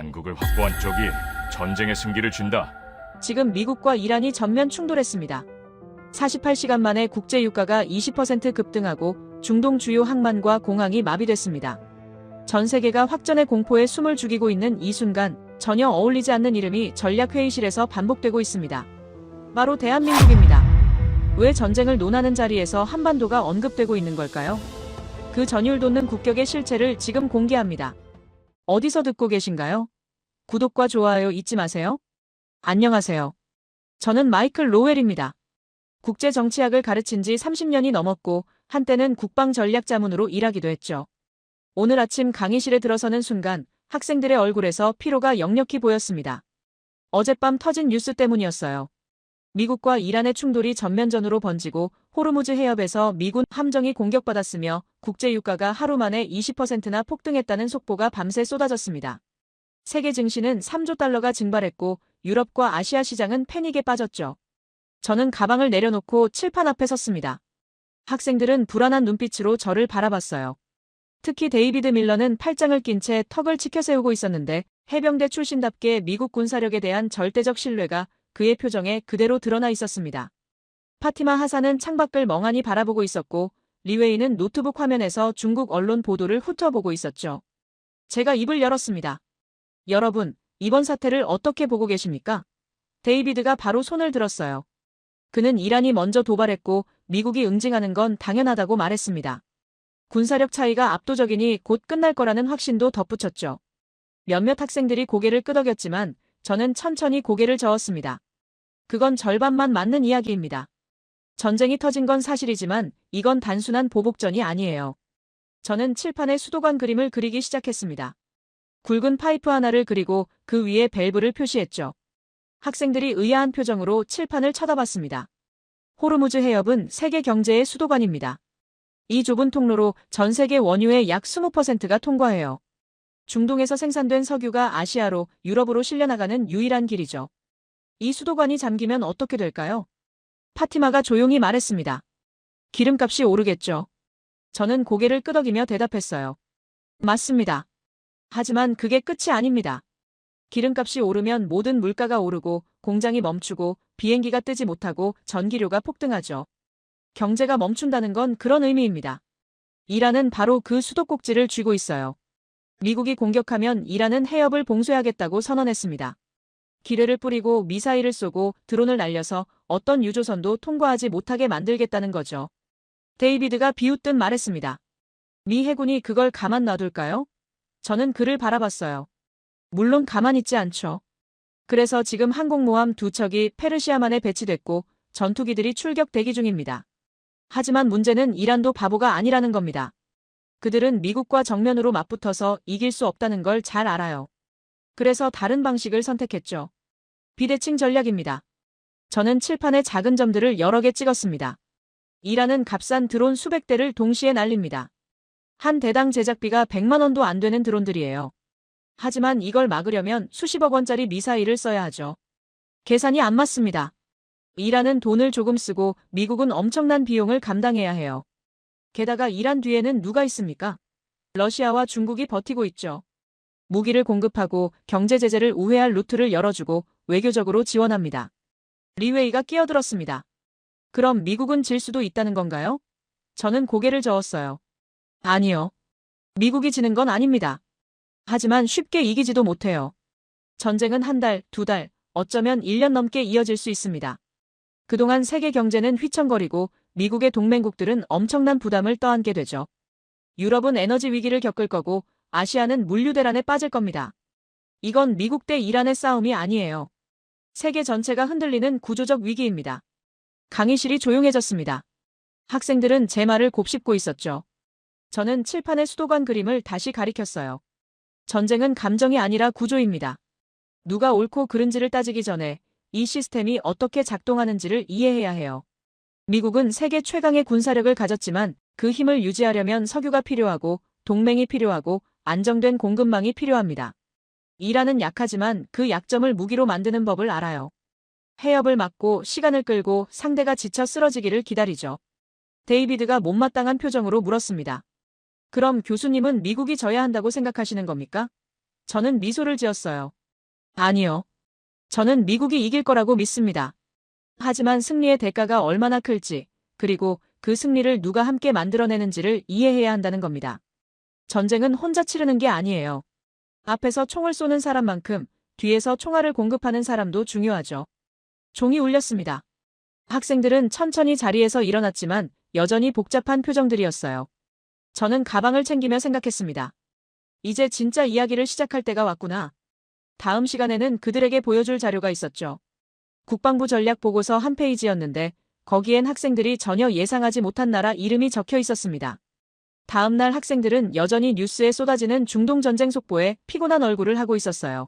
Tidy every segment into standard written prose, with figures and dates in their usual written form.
한국을 확보한 쪽이 전쟁의 승기를 준다. 지금 미국과 이란이 전면 충돌했습니다. 48시간 만에 국제 유가가 20% 급등하고 중동 주요 항만과 공항이 마비됐습니다. 전 세계가 확전의 공포에 숨을 죽이고 있는 이 순간 전혀 어울리지 않는 이름이 전략회의실에서 반복되고 있습니다. 바로 대한민국입니다. 왜 전쟁을 논하는 자리에서 한반도가 언급되고 있는 걸까요? 그 전율 돋는 국격의 실체를 지금 공개합니다. 어디서 듣고 계신가요? 구독과 좋아요 잊지 마세요. 안녕하세요. 저는 마이클 로웰입니다. 국제정치학을 가르친 지 30년이 넘었고 한때는 국방전략자문으로 일하기도 했죠. 오늘 아침 강의실에 들어서는 순간 학생들의 얼굴에서 피로가 역력히 보였습니다. 어젯밤 터진 뉴스 때문이었어요. 미국과 이란의 충돌이 전면전으로 번지고 호르무즈 해협에서 미군 함정이 공격받았으며 국제유가가 하루 만에 20%나 폭등했다는 속보가 밤새 쏟아졌습니다. 세계 증시는 3조 달러가 증발했고 유럽과 아시아 시장은 패닉에 빠졌죠. 저는 가방을 내려놓고 칠판 앞에 섰습니다. 학생들은 불안한 눈빛으로 저를 바라봤어요. 특히 데이비드 밀러는 팔짱을 낀 채 턱을 치켜세우고 있었는데 해병대 출신답게 미국 군사력에 대한 절대적 신뢰가 그의 표정에 그대로 드러나 있었습니다. 파티마 하산은 창밖을 멍하니 바라보고 있었고 리웨이는 노트북 화면에서 중국 언론 보도를 훑어보고 있었죠. 제가 입을 열었습니다. 여러분, 이번 사태를 어떻게 보고 계십니까? 데이비드가 바로 손을 들었어요. 그는 이란이 먼저 도발했고 미국이 응징하는 건 당연하다고 말했습니다. 군사력 차이가 압도적이니 곧 끝날 거라는 확신도 덧붙였죠. 몇몇 학생들이 고개를 끄덕였지만 저는 천천히 고개를 저었습니다. 그건 절반만 맞는 이야기입니다. 전쟁이 터진 건 사실이지만 이건 단순한 보복전이 아니에요. 저는 칠판에 수도관 그림을 그리기 시작했습니다. 굵은 파이프 하나를 그리고 그 위에 밸브를 표시했죠. 학생들이 의아한 표정으로 칠판을 쳐다봤습니다. 호르무즈 해협은 세계 경제의 수도관입니다. 이 좁은 통로로 전 세계 원유의 약 20%가 통과해요. 중동에서 생산된 석유가 아시아로 유럽으로 실려나가는 유일한 길이죠. 이 수도관이 잠기면 어떻게 될까요? 파티마가 조용히 말했습니다. 기름값이 오르겠죠. 저는 고개를 끄덕이며 대답했어요. 맞습니다. 하지만 그게 끝이 아닙니다. 기름값이 오르면 모든 물가가 오르고 공장이 멈추고 비행기가 뜨지 못하고 전기료가 폭등하죠. 경제가 멈춘다는 건 그런 의미입니다. 이란은 바로 그 수도꼭지를 쥐고 있어요. 미국이 공격하면 이란은 해협을 봉쇄하겠다고 선언했습니다. 기뢰를 뿌리고 미사일을 쏘고 드론을 날려서 어떤 유조선도 통과하지 못하게 만들겠다는 거죠. 데이비드가 비웃듯 말했습니다. 미 해군이 그걸 가만 놔둘까요? 저는 그를 바라봤어요. 물론 가만히 있지 않죠. 그래서 지금 항공모함 2척이 페르시아만에 배치됐고 전투기들이 출격 대기 중입니다. 하지만 문제는 이란도 바보가 아니라는 겁니다. 그들은 미국과 정면으로 맞붙어서 이길 수 없다는 걸 잘 알아요. 그래서 다른 방식을 선택했죠. 비대칭 전략입니다. 저는 칠판에 작은 점들을 여러 개 찍었습니다. 이란은 값싼 드론 수백 대를 동시에 날립니다. 한 대당 제작비가 100만 원도 안 되는 드론들이에요. 하지만 이걸 막으려면 수십억 원짜리 미사일을 써야 하죠. 계산이 안 맞습니다. 이란은 돈을 조금 쓰고 미국은 엄청난 비용을 감당해야 해요. 게다가 이란 뒤에는 누가 있습니까? 러시아와 중국이 버티고 있죠. 무기를 공급하고 경제 제재를 우회할 루트를 열어주고 외교적으로 지원합니다. 리웨이가 끼어들었습니다. 그럼 미국은 질 수도 있다는 건가요? 저는 고개를 저었어요. 아니요. 미국이 지는 건 아닙니다. 하지만 쉽게 이기지도 못해요. 전쟁은 한 달, 두 달, 어쩌면 1년 넘게 이어질 수 있습니다. 그동안 세계 경제는 휘청거리고 미국의 동맹국들은 엄청난 부담을 떠안게 되죠. 유럽은 에너지 위기를 겪을 거고 아시아는 물류 대란에 빠질 겁니다. 이건 미국 대 이란의 싸움이 아니에요. 세계 전체가 흔들리는 구조적 위기입니다. 강의실이 조용해졌습니다. 학생들은 제 말을 곱씹고 있었죠. 저는 칠판의 수도관 그림을 다시 가리켰어요. 전쟁은 감정이 아니라 구조입니다. 누가 옳고 그른지를 따지기 전에 이 시스템이 어떻게 작동하는지를 이해해야 해요. 미국은 세계 최강의 군사력을 가졌지만 그 힘을 유지하려면 석유가 필요하고 동맹이 필요하고 안정된 공급망이 필요합니다. 이란은 약하지만 그 약점을 무기로 만드는 법을 알아요. 해협을 막고 시간을 끌고 상대가 지쳐 쓰러지기를 기다리죠. 데이비드가 못마땅한 표정으로 물었습니다. 그럼 교수님은 미국이 져야 한다고 생각하시는 겁니까? 저는 미소를 지었어요. 아니요. 저는 미국이 이길 거라고 믿습니다. 하지만 승리의 대가가 얼마나 클지, 그리고 그 승리를 누가 함께 만들어내는지를 이해해야 한다는 겁니다. 전쟁은 혼자 치르는 게 아니에요. 앞에서 총을 쏘는 사람만큼 뒤에서 총알을 공급하는 사람도 중요하죠. 종이 울렸습니다. 학생들은 천천히 자리에서 일어났지만 여전히 복잡한 표정들이었어요. 저는 가방을 챙기며 생각했습니다. 이제 진짜 이야기를 시작할 때가 왔구나. 다음 시간에는 그들에게 보여줄 자료가 있었죠. 국방부 전략 보고서 한 페이지였는데 거기엔 학생들이 전혀 예상하지 못한 나라 이름이 적혀 있었습니다. 다음 날 학생들은 여전히 뉴스에 쏟아지는 중동 전쟁 속보에 피곤한 얼굴을 하고 있었어요.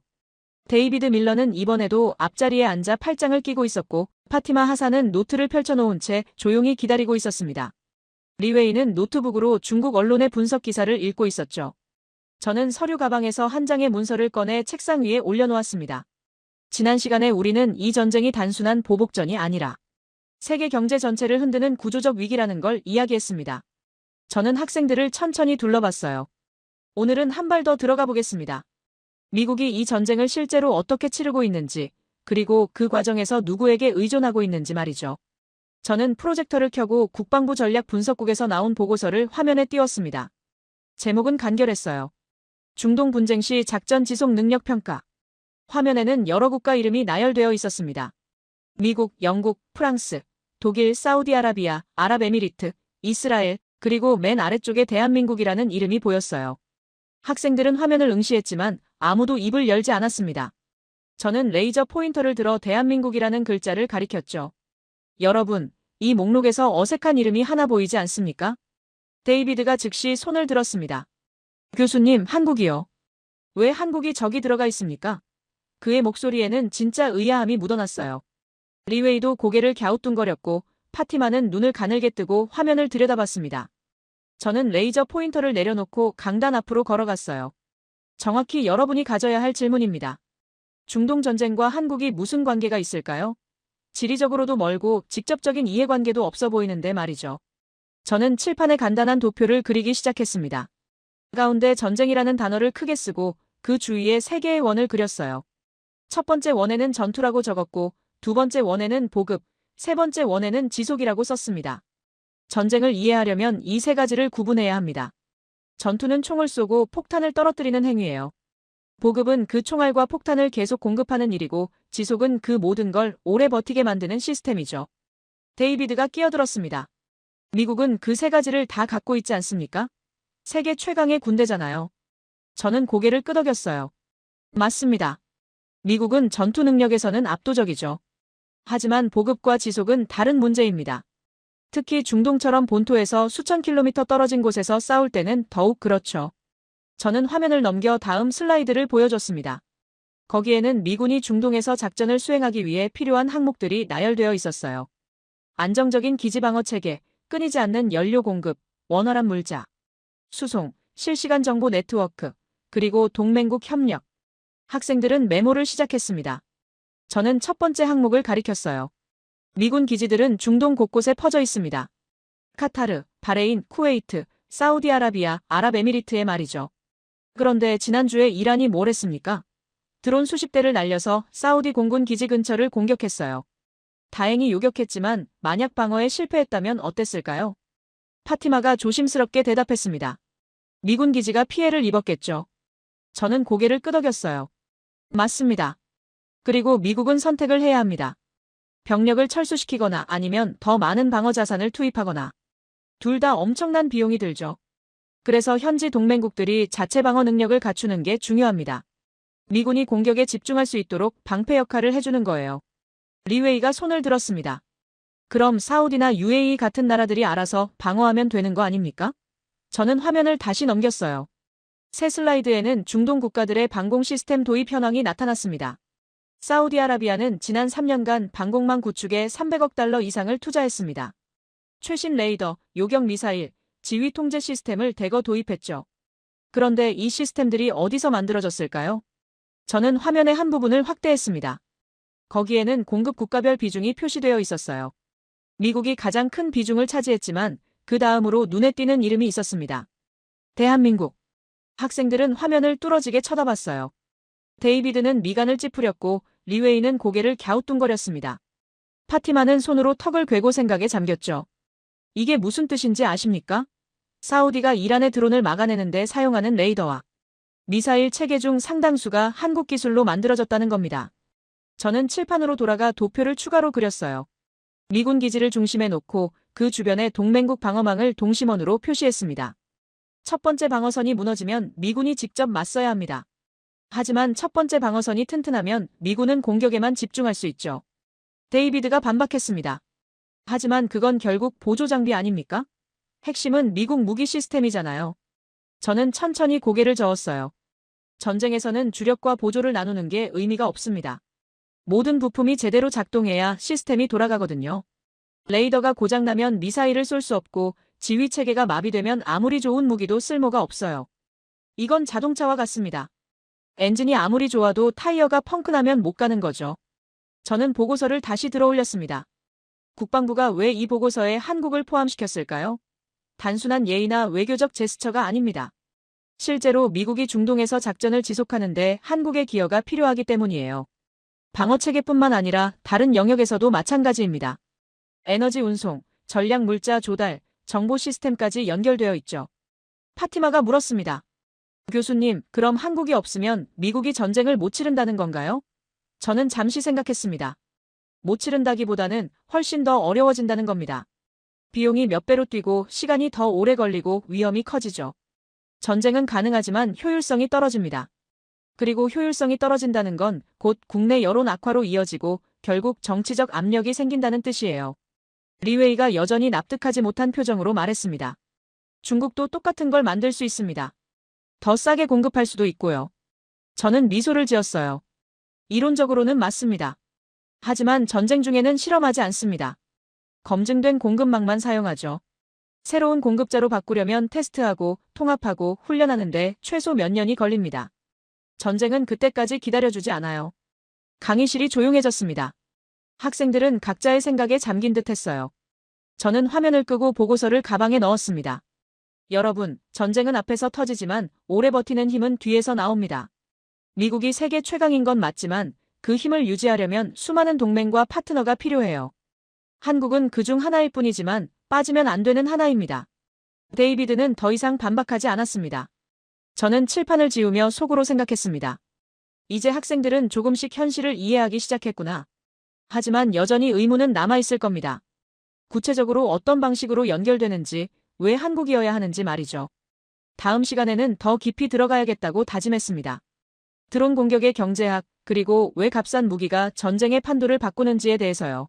데이비드 밀러는 이번에도 앞자리에 앉아 팔짱을 끼고 있었고 파티마 하산은 노트를 펼쳐놓은 채 조용히 기다리고 있었습니다. 리웨이는 노트북으로 중국 언론의 분석 기사를 읽고 있었죠. 저는 서류 가방에서 한 장의 문서를 꺼내 책상 위에 올려놓았습니다. 지난 시간에 우리는 이 전쟁이 단순한 보복전이 아니라 세계 경제 전체를 흔드는 구조적 위기라는 걸 이야기했습니다. 저는 학생들을 천천히 둘러봤어요. 오늘은 한 발 더 들어가 보겠습니다. 미국이 이 전쟁을 실제로 어떻게 치르고 있는지, 그리고 그 과정에서 누구에게 의존하고 있는지 말이죠. 저는 프로젝터를 켜고 국방부 전략 분석국에서 나온 보고서를 화면에 띄웠습니다. 제목은 간결했어요. 중동 분쟁 시 작전 지속 능력 평가. 화면에는 여러 국가 이름이 나열되어 있었습니다. 미국, 영국, 프랑스, 독일, 사우디아라비아, 아랍에미리트, 이스라엘, 그리고 맨 아래쪽에 대한민국이라는 이름이 보였어요. 학생들은 화면을 응시했지만 아무도 입을 열지 않았습니다. 저는 레이저 포인터를 들어 대한민국이라는 글자를 가리켰죠. 여러분, 이 목록에서 어색한 이름이 하나 보이지 않습니까? 데이비드가 즉시 손을 들었습니다. 교수님, 한국이요. 왜 한국이 저기 들어가 있습니까? 그의 목소리에는 진짜 의아함이 묻어났어요. 리웨이도 고개를 갸우뚱거렸고 파티마는 눈을 가늘게 뜨고 화면을 들여다봤습니다. 저는 레이저 포인터를 내려놓고 강단 앞으로 걸어갔어요. 정확히 여러분이 가져야 할 질문입니다. 중동 전쟁과 한국이 무슨 관계가 있을까요? 지리적으로도 멀고 직접적인 이해관계도 없어 보이는데 말이죠. 저는 칠판에 간단한 도표를 그리기 시작했습니다. 가운데 전쟁이라는 단어를 크게 쓰고 그 주위에 3개의 원을 그렸어요. 첫 번째 원에는 전투라고 적었고 두 번째 원에는 보급, 세 번째 원에는 지속이라고 썼습니다. 전쟁을 이해하려면 이 3가지를 구분해야 합니다. 전투는 총을 쏘고 폭탄을 떨어뜨리는 행위예요. 보급은 그 총알과 폭탄을 계속 공급하는 일이고 지속은 그 모든 걸 오래 버티게 만드는 시스템이죠. 데이비드가 끼어들었습니다. 미국은 그 3가지를 다 갖고 있지 않습니까? 세계 최강의 군대잖아요. 저는 고개를 끄덕였어요. 맞습니다. 미국은 전투 능력에서는 압도적이죠. 하지만 보급과 지속은 다른 문제입니다. 특히 중동처럼 본토에서 수천 킬로미터 떨어진 곳에서 싸울 때는 더욱 그렇죠. 저는 화면을 넘겨 다음 슬라이드를 보여줬습니다. 거기에는 미군이 중동에서 작전을 수행하기 위해 필요한 항목들이 나열되어 있었어요. 안정적인 기지방어 체계, 끊이지 않는 연료 공급, 원활한 물자, 수송, 실시간 정보 네트워크, 그리고 동맹국 협력. 학생들은 메모를 시작했습니다. 저는 첫 번째 항목을 가리켰어요. 미군 기지들은 중동 곳곳에 퍼져 있습니다. 카타르, 바레인, 쿠웨이트, 사우디아라비아, 아랍에미리트의 말이죠. 그런데 지난주에 이란이 뭘 했습니까? 드론 수십 대를 날려서 사우디 공군 기지 근처를 공격했어요. 다행히 요격했지만 만약 방어에 실패했다면 어땠을까요? 파티마가 조심스럽게 대답했습니다. 미군 기지가 피해를 입었겠죠. 저는 고개를 끄덕였어요. 맞습니다. 그리고 미국은 선택을 해야 합니다. 병력을 철수시키거나 아니면 더 많은 방어 자산을 투입하거나. 둘 다 엄청난 비용이 들죠. 그래서 현지 동맹국들이 자체 방어 능력을 갖추는 게 중요합니다. 미군이 공격에 집중할 수 있도록 방패 역할을 해주는 거예요. 리웨이가 손을 들었습니다. 그럼 사우디나 UAE 같은 나라들이 알아서 방어하면 되는 거 아닙니까? 저는 화면을 다시 넘겼어요. 새 슬라이드에는 중동 국가들의 방공 시스템 도입 현황이 나타났습니다. 사우디아라비아는 지난 3년간 방공망 구축에 300억 달러 이상을 투자했습니다. 최신 레이더, 요격 미사일, 지휘 통제 시스템을 대거 도입했죠. 그런데 이 시스템들이 어디서 만들어졌을까요? 저는 화면의 한 부분을 확대했습니다. 거기에는 공급 국가별 비중이 표시되어 있었어요. 미국이 가장 큰 비중을 차지했지만 그 다음으로 눈에 띄는 이름이 있었습니다. 대한민국. 학생들은 화면을 뚫어지게 쳐다봤어요. 데이비드는 미간을 찌푸렸고 리웨이는 고개를 갸우뚱거렸습니다. 파티마는 손으로 턱을 괴고 생각에 잠겼죠. 이게 무슨 뜻인지 아십니까? 사우디가 이란의 드론을 막아내는데 사용하는 레이더와 미사일 체계 중 상당수가 한국 기술로 만들어졌다는 겁니다. 저는 칠판으로 돌아가 도표를 추가로 그렸어요. 미군 기지를 중심에 놓고 그 주변에 동맹국 방어망을 동심원으로 표시했습니다. 첫 번째 방어선이 무너지면 미군이 직접 맞서야 합니다. 하지만 첫 번째 방어선이 튼튼하면 미군은 공격에만 집중할 수 있죠. 데이비드가 반박했습니다. 하지만 그건 결국 보조 장비 아닙니까? 핵심은 미국 무기 시스템이잖아요. 저는 천천히 고개를 저었어요. 전쟁에서는 주력과 보조를 나누는 게 의미가 없습니다. 모든 부품이 제대로 작동해야 시스템이 돌아가거든요. 레이더가 고장나면 미사일을 쏠 수 없고 지휘 체계가 마비되면 아무리 좋은 무기도 쓸모가 없어요. 이건 자동차와 같습니다. 엔진이 아무리 좋아도 타이어가 펑크나면 못 가는 거죠. 저는 보고서를 다시 들어올렸습니다. 국방부가 왜 이 보고서에 한국을 포함시켰을까요? 단순한 예의나 외교적 제스처가 아닙니다. 실제로 미국이 중동에서 작전을 지속하는데 한국의 기여가 필요하기 때문이에요. 방어체계뿐만 아니라 다른 영역에서도 마찬가지입니다. 에너지 운송, 전략 물자 조달, 정보 시스템까지 연결되어 있죠. 파티마가 물었습니다. 교수님, 그럼 한국이 없으면 미국이 전쟁을 못 치른다는 건가요? 저는 잠시 생각했습니다. 못 치른다기보다는 훨씬 더 어려워진다는 겁니다. 비용이 몇 배로 뛰고 시간이 더 오래 걸리고 위험이 커지죠. 전쟁은 가능하지만 효율성이 떨어집니다. 그리고 효율성이 떨어진다는 건 곧 국내 여론 악화로 이어지고 결국 정치적 압력이 생긴다는 뜻이에요. 리웨이가 여전히 납득하지 못한 표정으로 말했습니다. 중국도 똑같은 걸 만들 수 있습니다. 더 싸게 공급할 수도 있고요. 저는 미소를 지었어요. 이론적으로는 맞습니다. 하지만 전쟁 중에는 실험하지 않습니다. 검증된 공급망만 사용하죠. 새로운 공급자로 바꾸려면 테스트하고 통합하고 훈련하는데 최소 몇 년이 걸립니다. 전쟁은 그때까지 기다려주지 않아요. 강의실이 조용해졌습니다. 학생들은 각자의 생각에 잠긴 듯 했어요. 저는 화면을 끄고 보고서를 가방에 넣었습니다. 여러분, 전쟁은 앞에서 터지지만 오래 버티는 힘은 뒤에서 나옵니다. 미국이 세계 최강인 건 맞지만 그 힘을 유지하려면 수많은 동맹과 파트너가 필요해요. 한국은 그중 하나일 뿐이지만 빠지면 안 되는 하나입니다. 데이비드는 더 이상 반박하지 않았습니다. 저는 칠판을 지우며 속으로 생각했습니다. 이제 학생들은 조금씩 현실을 이해하기 시작했구나. 하지만 여전히 의문은 남아있을 겁니다. 구체적으로 어떤 방식으로 연결되는지, 왜 한국이어야 하는지 말이죠. 다음 시간에는 더 깊이 들어가야겠다고 다짐했습니다. 드론 공격의 경제학, 그리고 왜 값싼 무기가 전쟁의 판도를 바꾸는지에 대해서요.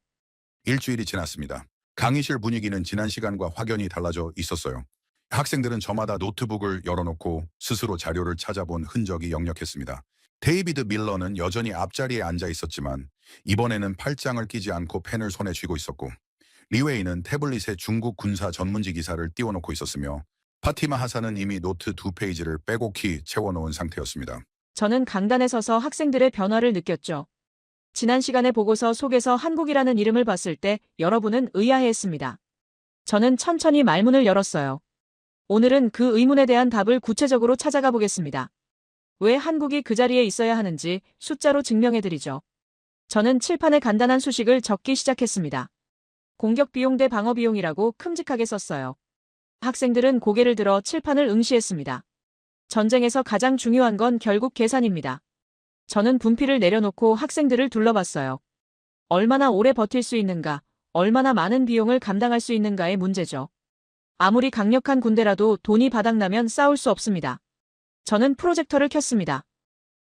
일주일이 지났습니다. 강의실 분위기는 지난 시간과 확연히 달라져 있었어요. 학생들은 저마다 노트북을 열어놓고 스스로 자료를 찾아본 흔적이 역력했습니다. 데이비드 밀러는 여전히 앞자리에 앉아 있었지만 이번에는 팔짱을 끼지 않고 펜을 손에 쥐고 있었고, 리웨이는 태블릿에 중국 군사 전문지 기사를 띄워놓고 있었으며 파티마 하산은 이미 노트 2페이지를 빼곡히 채워놓은 상태였습니다. 저는 강단에 서서 학생들의 변화를 느꼈죠. 지난 시간의 보고서 속에서 한국이라는 이름을 봤을 때 여러분은 의아해했습니다. 저는 천천히 말문을 열었어요. 오늘은 그 의문에 대한 답을 구체적으로 찾아가 보겠습니다. 왜 한국이 그 자리에 있어야 하는지 숫자로 증명해드리죠. 저는 칠판에 간단한 수식을 적기 시작했습니다. 공격 비용 대 방어 비용이라고 큼직하게 썼어요. 학생들은 고개를 들어 칠판을 응시했습니다. 전쟁에서 가장 중요한 건 결국 계산입니다. 저는 분필을 내려놓고 학생들을 둘러봤어요. 얼마나 오래 버틸 수 있는가, 얼마나 많은 비용을 감당할 수 있는가의 문제죠. 아무리 강력한 군대라도 돈이 바닥나면 싸울 수 없습니다. 저는 프로젝터를 켰습니다.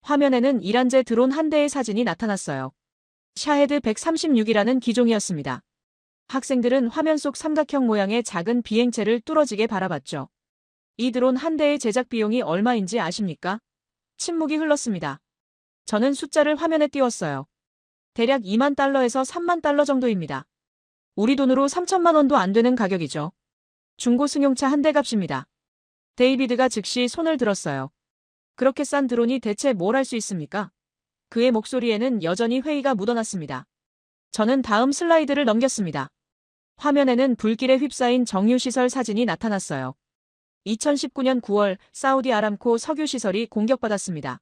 화면에는 이란제 드론 한 대의 사진이 나타났어요. 샤헤드 136이라는 기종이었습니다. 학생들은 화면 속 삼각형 모양의 작은 비행체를 뚫어지게 바라봤죠. 이 드론 한 대의 제작 비용이 얼마인지 아십니까? 침묵이 흘렀습니다. 저는 숫자를 화면에 띄웠어요. 대략 2만 달러에서 3만 달러 정도입니다. 우리 돈으로 3천만 원도 안 되는 가격이죠. 중고 승용차 한 대 값입니다. 데이비드가 즉시 손을 들었어요. 그렇게 싼 드론이 대체 뭘 할 수 있습니까? 그의 목소리에는 여전히 회의가 묻어났습니다. 저는 다음 슬라이드를 넘겼습니다. 화면에는 불길에 휩싸인 정유시설 사진이 나타났어요. 2019년 9월 사우디 아람코 석유 시설이 공격받았습니다.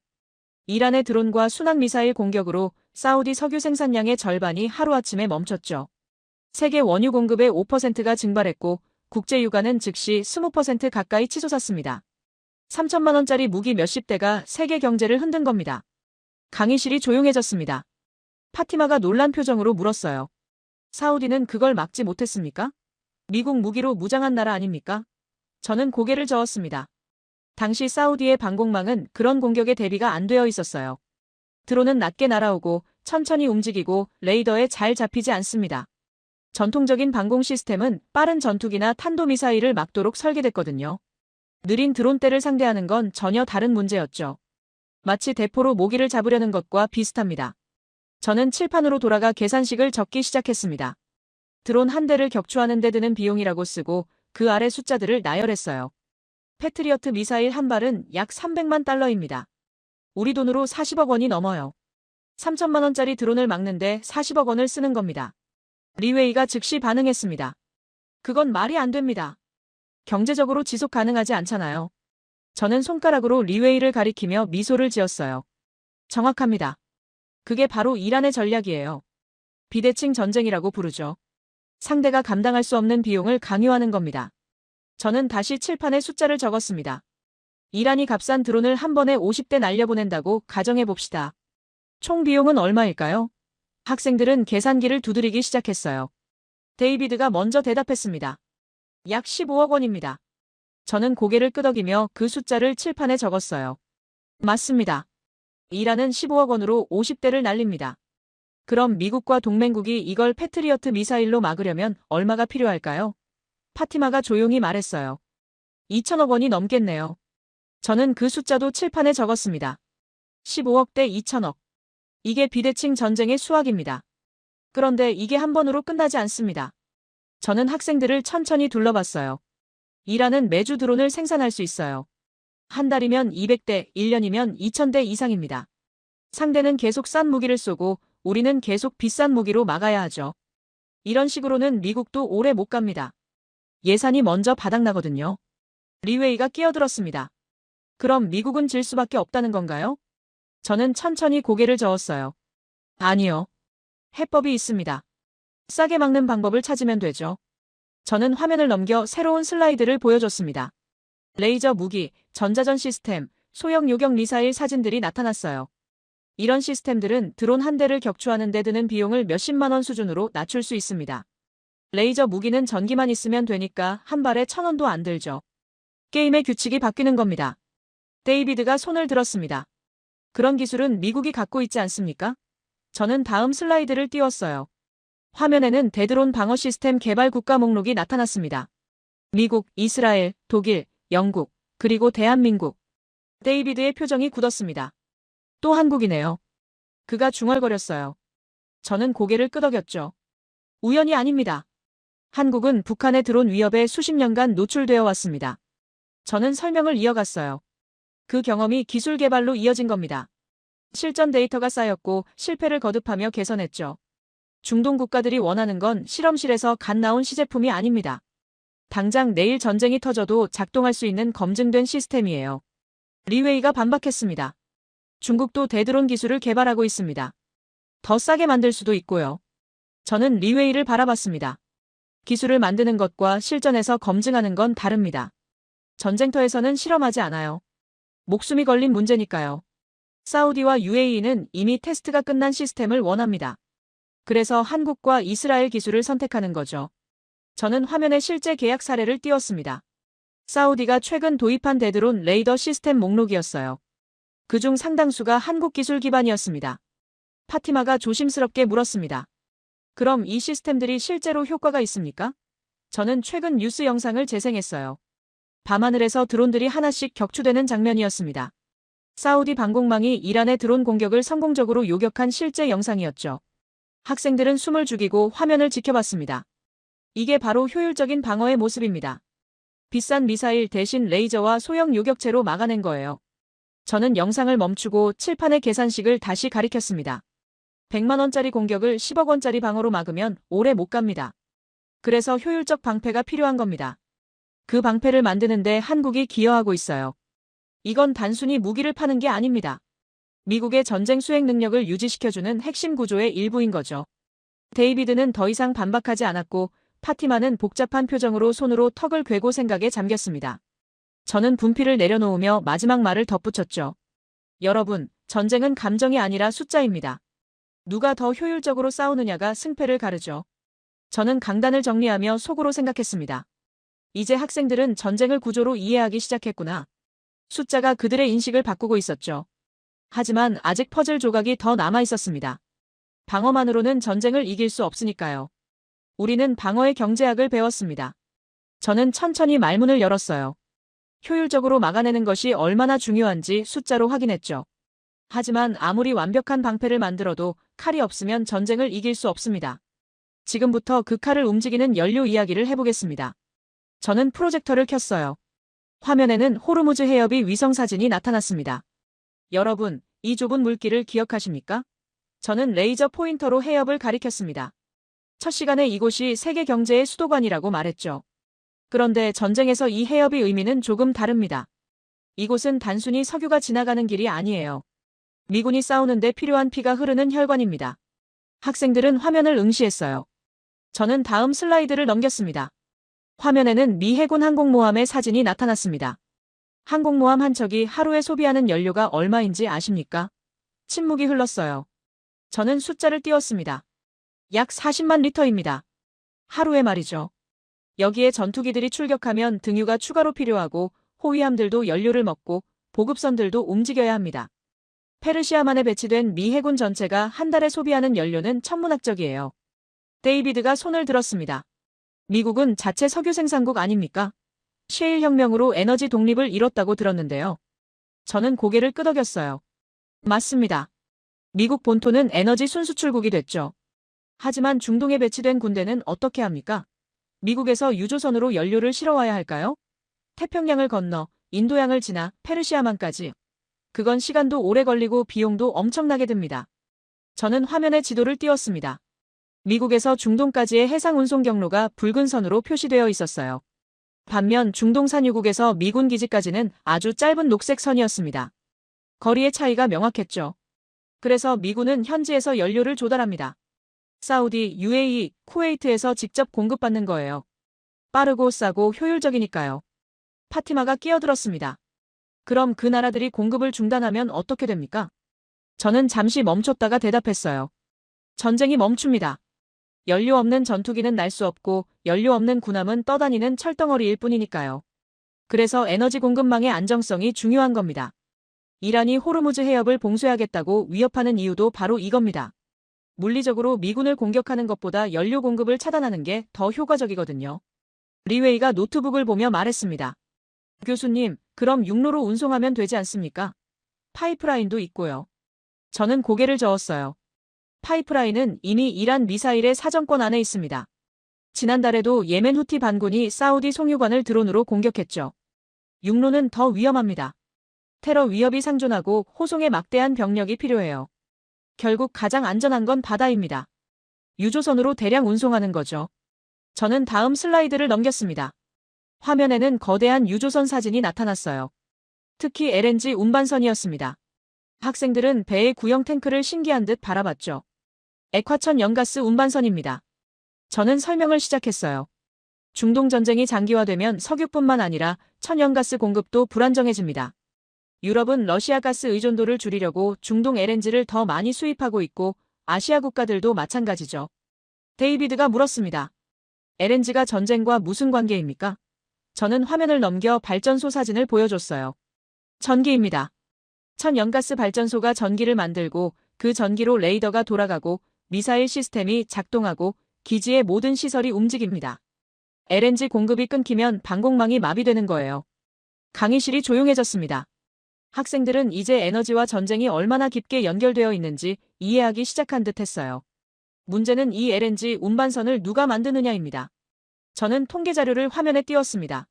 이란의 드론과 순항미사일 공격으로 사우디 석유 생산량의 절반이 하루아침에 멈췄죠. 세계 원유 공급의 5%가 증발했고 국제유가는 즉시 20% 가까이 치솟았습니다. 3천만 원짜리 무기 몇십 대가 세계 경제를 흔든 겁니다. 강의실이 조용해졌습니다. 파티마가 놀란 표정으로 물었어요. 사우디는 그걸 막지 못했습니까? 미국 무기로 무장한 나라 아닙니까? 저는 고개를 저었습니다. 당시 사우디의 방공망은 그런 공격에 대비가 안 되어 있었어요. 드론은 낮게 날아오고 천천히 움직이고 레이더에 잘 잡히지 않습니다. 전통적인 방공 시스템은 빠른 전투기나 탄도미사일을 막도록 설계됐거든요. 느린 드론대를 상대하는 건 전혀 다른 문제였죠. 마치 대포로 모기를 잡으려는 것과 비슷합니다. 저는 칠판으로 돌아가 계산식을 적기 시작했습니다. 드론 한 대를 격추하는 데 드는 비용이라고 쓰고 그 아래 숫자들을 나열했어요. 패트리어트 미사일 한 발은 약 300만 달러입니다. 우리 돈으로 40억 원이 넘어요. 3천만 원짜리 드론을 막는데 40억 원을 쓰는 겁니다. 리웨이가 즉시 반응했습니다. 그건 말이 안 됩니다. 경제적으로 지속 가능하지 않잖아요. 저는 손가락으로 리웨이를 가리키며 미소를 지었어요. 정확합니다. 그게 바로 이란의 전략이에요. 비대칭 전쟁이라고 부르죠. 상대가 감당할 수 없는 비용을 강요하는 겁니다. 저는 다시 칠판에 숫자를 적었습니다. 이란이 값싼 드론을 한 번에 50대 날려보낸다고 가정해봅시다. 총 비용은 얼마일까요? 학생들은 계산기를 두드리기 시작했어요. 데이비드가 먼저 대답했습니다. 약 15억 원입니다. 저는 고개를 끄덕이며 그 숫자를 칠판에 적었어요. 맞습니다. 이란은 15억 원으로 50대를 날립니다. 그럼 미국과 동맹국이 이걸 패트리어트 미사일로 막으려면 얼마가 필요할까요? 파티마가 조용히 말했어요. 2천억 원이 넘겠네요. 저는 그 숫자도 칠판에 적었습니다. 15억 대 2천억. 이게 비대칭 전쟁의 수학입니다. 그런데 이게 한 번으로 끝나지 않습니다. 저는 학생들을 천천히 둘러봤어요. 이란은 매주 드론을 생산할 수 있어요. 한 달이면 200대, 1년이면 2000대 이상입니다. 상대는 계속 싼 무기를 쏘고 우리는 계속 비싼 무기로 막아야 하죠. 이런 식으로는 미국도 오래 못 갑니다. 예산이 먼저 바닥나거든요. 리웨이가 끼어들었습니다. 그럼 미국은 질 수밖에 없다는 건가요? 저는 천천히 고개를 저었어요. 아니요. 해법이 있습니다. 싸게 막는 방법을 찾으면 되죠. 저는 화면을 넘겨 새로운 슬라이드를 보여줬습니다. 레이저 무기, 전자전 시스템, 소형 요격 미사일 사진들이 나타났어요. 이런 시스템들은 드론 한 대를 격추하는 데 드는 비용을 몇십만 원 수준으로 낮출 수 있습니다. 레이저 무기는 전기만 있으면 되니까 한 발에 1,000원도 안 들죠. 게임의 규칙이 바뀌는 겁니다. 데이비드가 손을 들었습니다. 그런 기술은 미국이 갖고 있지 않습니까? 저는 다음 슬라이드를 띄웠어요. 화면에는 대드론 방어 시스템 개발 국가 목록이 나타났습니다. 미국, 이스라엘, 독일, 영국, 그리고 대한민국. 데이비드의 표정이 굳었습니다. 또 한국이네요. 그가 중얼거렸어요. 저는 고개를 끄덕였죠. 우연이 아닙니다. 한국은 북한의 드론 위협에 수십 년간 노출되어 왔습니다. 저는 설명을 이어갔어요. 그 경험이 기술 개발로 이어진 겁니다. 실전 데이터가 쌓였고 실패를 거듭하며 개선했죠. 중동 국가들이 원하는 건 실험실에서 갓 나온 시제품이 아닙니다. 당장 내일 전쟁이 터져도 작동할 수 있는 검증된 시스템이에요. 리웨이가 반박했습니다. 중국도 대드론 기술을 개발하고 있습니다. 더 싸게 만들 수도 있고요. 저는 리웨이를 바라봤습니다. 기술을 만드는 것과 실전에서 검증하는 건 다릅니다. 전쟁터에서는 실험하지 않아요. 목숨이 걸린 문제니까요. 사우디와 UAE는 이미 테스트가 끝난 시스템을 원합니다. 그래서 한국과 이스라엘 기술을 선택하는 거죠. 저는 화면에 실제 계약 사례를 띄웠습니다. 사우디가 최근 도입한 대드론 레이더 시스템 목록이었어요. 그중 상당수가 한국 기술 기반이었습니다. 파티마가 조심스럽게 물었습니다. 그럼 이 시스템들이 실제로 효과가 있습니까? 저는 최근 뉴스 영상을 재생했어요. 밤하늘에서 드론들이 하나씩 격추되는 장면이었습니다. 사우디 방공망이 이란의 드론 공격을 성공적으로 요격한 실제 영상이었죠. 학생들은 숨을 죽이고 화면을 지켜봤습니다. 이게 바로 효율적인 방어의 모습입니다. 비싼 미사일 대신 레이저와 소형 요격체로 막아낸 거예요. 저는 영상을 멈추고 칠판의 계산식을 다시 가리켰습니다. 100만 원짜리 공격을 10억 원짜리 방어로 막으면 오래 못 갑니다. 그래서 효율적 방패가 필요한 겁니다. 그 방패를 만드는데 한국이 기여하고 있어요. 이건 단순히 무기를 파는 게 아닙니다. 미국의 전쟁 수행 능력을 유지시켜주는 핵심 구조의 일부인 거죠. 데이비드는 더 이상 반박하지 않았고 파티마는 복잡한 표정으로 손으로 턱을 괴고 생각에 잠겼습니다. 저는 분필을 내려놓으며 마지막 말을 덧붙였죠. 여러분, 전쟁은 감정이 아니라 숫자입니다. 누가 더 효율적으로 싸우느냐가 승패를 가르죠. 저는 강단을 정리하며 속으로 생각했습니다. 이제 학생들은 전쟁을 구조로 이해하기 시작했구나. 숫자가 그들의 인식을 바꾸고 있었죠. 하지만 아직 퍼즐 조각이 더 남아 있었습니다. 방어만으로는 전쟁을 이길 수 없으니까요. 우리는 방어의 경제학을 배웠습니다. 저는 천천히 말문을 열었어요. 효율적으로 막아내는 것이 얼마나 중요한지 숫자로 확인했죠. 하지만 아무리 완벽한 방패를 만들어도 칼이 없으면 전쟁을 이길 수 없습니다. 지금부터 그 칼을 움직이는 연료 이야기를 해보겠습니다. 저는 프로젝터를 켰어요. 화면에는 호르무즈 해협의 위성사진이 나타났습니다. 여러분, 이 좁은 물길을 기억하십니까? 저는 레이저 포인터로 해협을 가리켰습니다. 첫 시간에 이곳이 세계 경제의 수도관이라고 말했죠. 그런데 전쟁에서 이 해협의 의미는 조금 다릅니다. 이곳은 단순히 석유가 지나가는 길이 아니에요. 미군이 싸우는데 필요한 피가 흐르는 혈관입니다. 학생들은 화면을 응시했어요. 저는 다음 슬라이드를 넘겼습니다. 화면에는 미 해군 항공모함의 사진이 나타났습니다. 항공모함 한 척이 하루에 소비하는 연료가 얼마인지 아십니까? 침묵이 흘렀어요. 저는 숫자를 띄웠습니다. 약 40만 리터입니다. 하루에 말이죠. 여기에 전투기들이 출격하면 등유가 추가로 필요하고 호위함들도 연료를 먹고 보급선들도 움직여야 합니다. 페르시아만에 배치된 미 해군 전체가 한 달에 소비하는 연료는 천문학적이에요. 데이비드가 손을 들었습니다. 미국은 자체 석유 생산국 아닙니까? 셰일 혁명으로 에너지 독립을 이뤘다고 들었는데요. 저는 고개를 끄덕였어요. 맞습니다. 미국 본토는 에너지 순수출국이 됐죠. 하지만 중동에 배치된 군대는 어떻게 합니까? 미국에서 유조선으로 연료를 실어와야 할까요? 태평양을 건너 인도양을 지나 페르시아만까지. 그건 시간도 오래 걸리고 비용도 엄청나게 듭니다. 저는 화면에 지도를 띄웠습니다. 미국에서 중동까지의 해상 운송 경로가 붉은 선으로 표시되어 있었어요. 반면 중동 산유국에서 미군 기지까지는 아주 짧은 녹색 선이었습니다. 거리의 차이가 명확했죠. 그래서 미군은 현지에서 연료를 조달합니다. 사우디, UAE, 쿠웨이트에서 직접 공급받는 거예요. 빠르고 싸고 효율적이니까요. 파티마가 끼어들었습니다. 그럼 그 나라들이 공급을 중단하면 어떻게 됩니까? 저는 잠시 멈췄다가 대답했어요. 전쟁이 멈춥니다. 연료 없는 전투기는 날 수 없고 연료 없는 군함은 떠다니는 철덩어리일 뿐이니까요. 그래서 에너지 공급망의 안정성이 중요한 겁니다. 이란이 호르무즈 해협을 봉쇄하겠다고 위협하는 이유도 바로 이겁니다. 물리적으로 미군을 공격하는 것보다 연료 공급을 차단하는 게 더 효과적이거든요. 리웨이가 노트북을 보며 말했습니다. 교수님, 그럼 육로로 운송하면 되지 않습니까? 파이프라인도 있고요. 저는 고개를 저었어요. 파이프라인은 이미 이란 미사일의 사정권 안에 있습니다. 지난달에도 예멘 후티 반군이 사우디 송유관을 드론으로 공격했죠. 육로는 더 위험합니다. 테러 위협이 상존하고 호송에 막대한 병력이 필요해요. 결국 가장 안전한 건 바다입니다. 유조선으로 대량 운송하는 거죠. 저는 다음 슬라이드를 넘겼습니다. 화면에는 거대한 유조선 사진이 나타났어요. 특히 LNG 운반선이었습니다. 학생들은 배의 구형 탱크를 신기한 듯 바라봤죠. 액화천 연가스 운반선입니다. 저는 설명을 시작했어요. 중동 전쟁이 장기화되면 석유뿐만 아니라 천연가스 공급도 불안정해집니다. 유럽은 러시아 가스 의존도를 줄이려고 중동 LNG를 더 많이 수입하고 있고 아시아 국가들도 마찬가지죠. 데이비드가 물었습니다. LNG가 전쟁과 무슨 관계입니까? 저는 화면을 넘겨 발전소 사진을 보여줬어요. 전기입니다. 천연가스 발전소가 전기를 만들고 그 전기로 레이더가 돌아가고 미사일 시스템이 작동하고 기지의 모든 시설이 움직입니다. LNG 공급이 끊기면 방공망이 마비되는 거예요. 강의실이 조용해졌습니다. 학생들은 이제 에너지와 전쟁이 얼마나 깊게 연결되어 있는지 이해하기 시작한 듯 했어요. 문제는 이 LNG 운반선을 누가 만드느냐입니다. 저는 통계 자료를 화면에 띄웠습니다.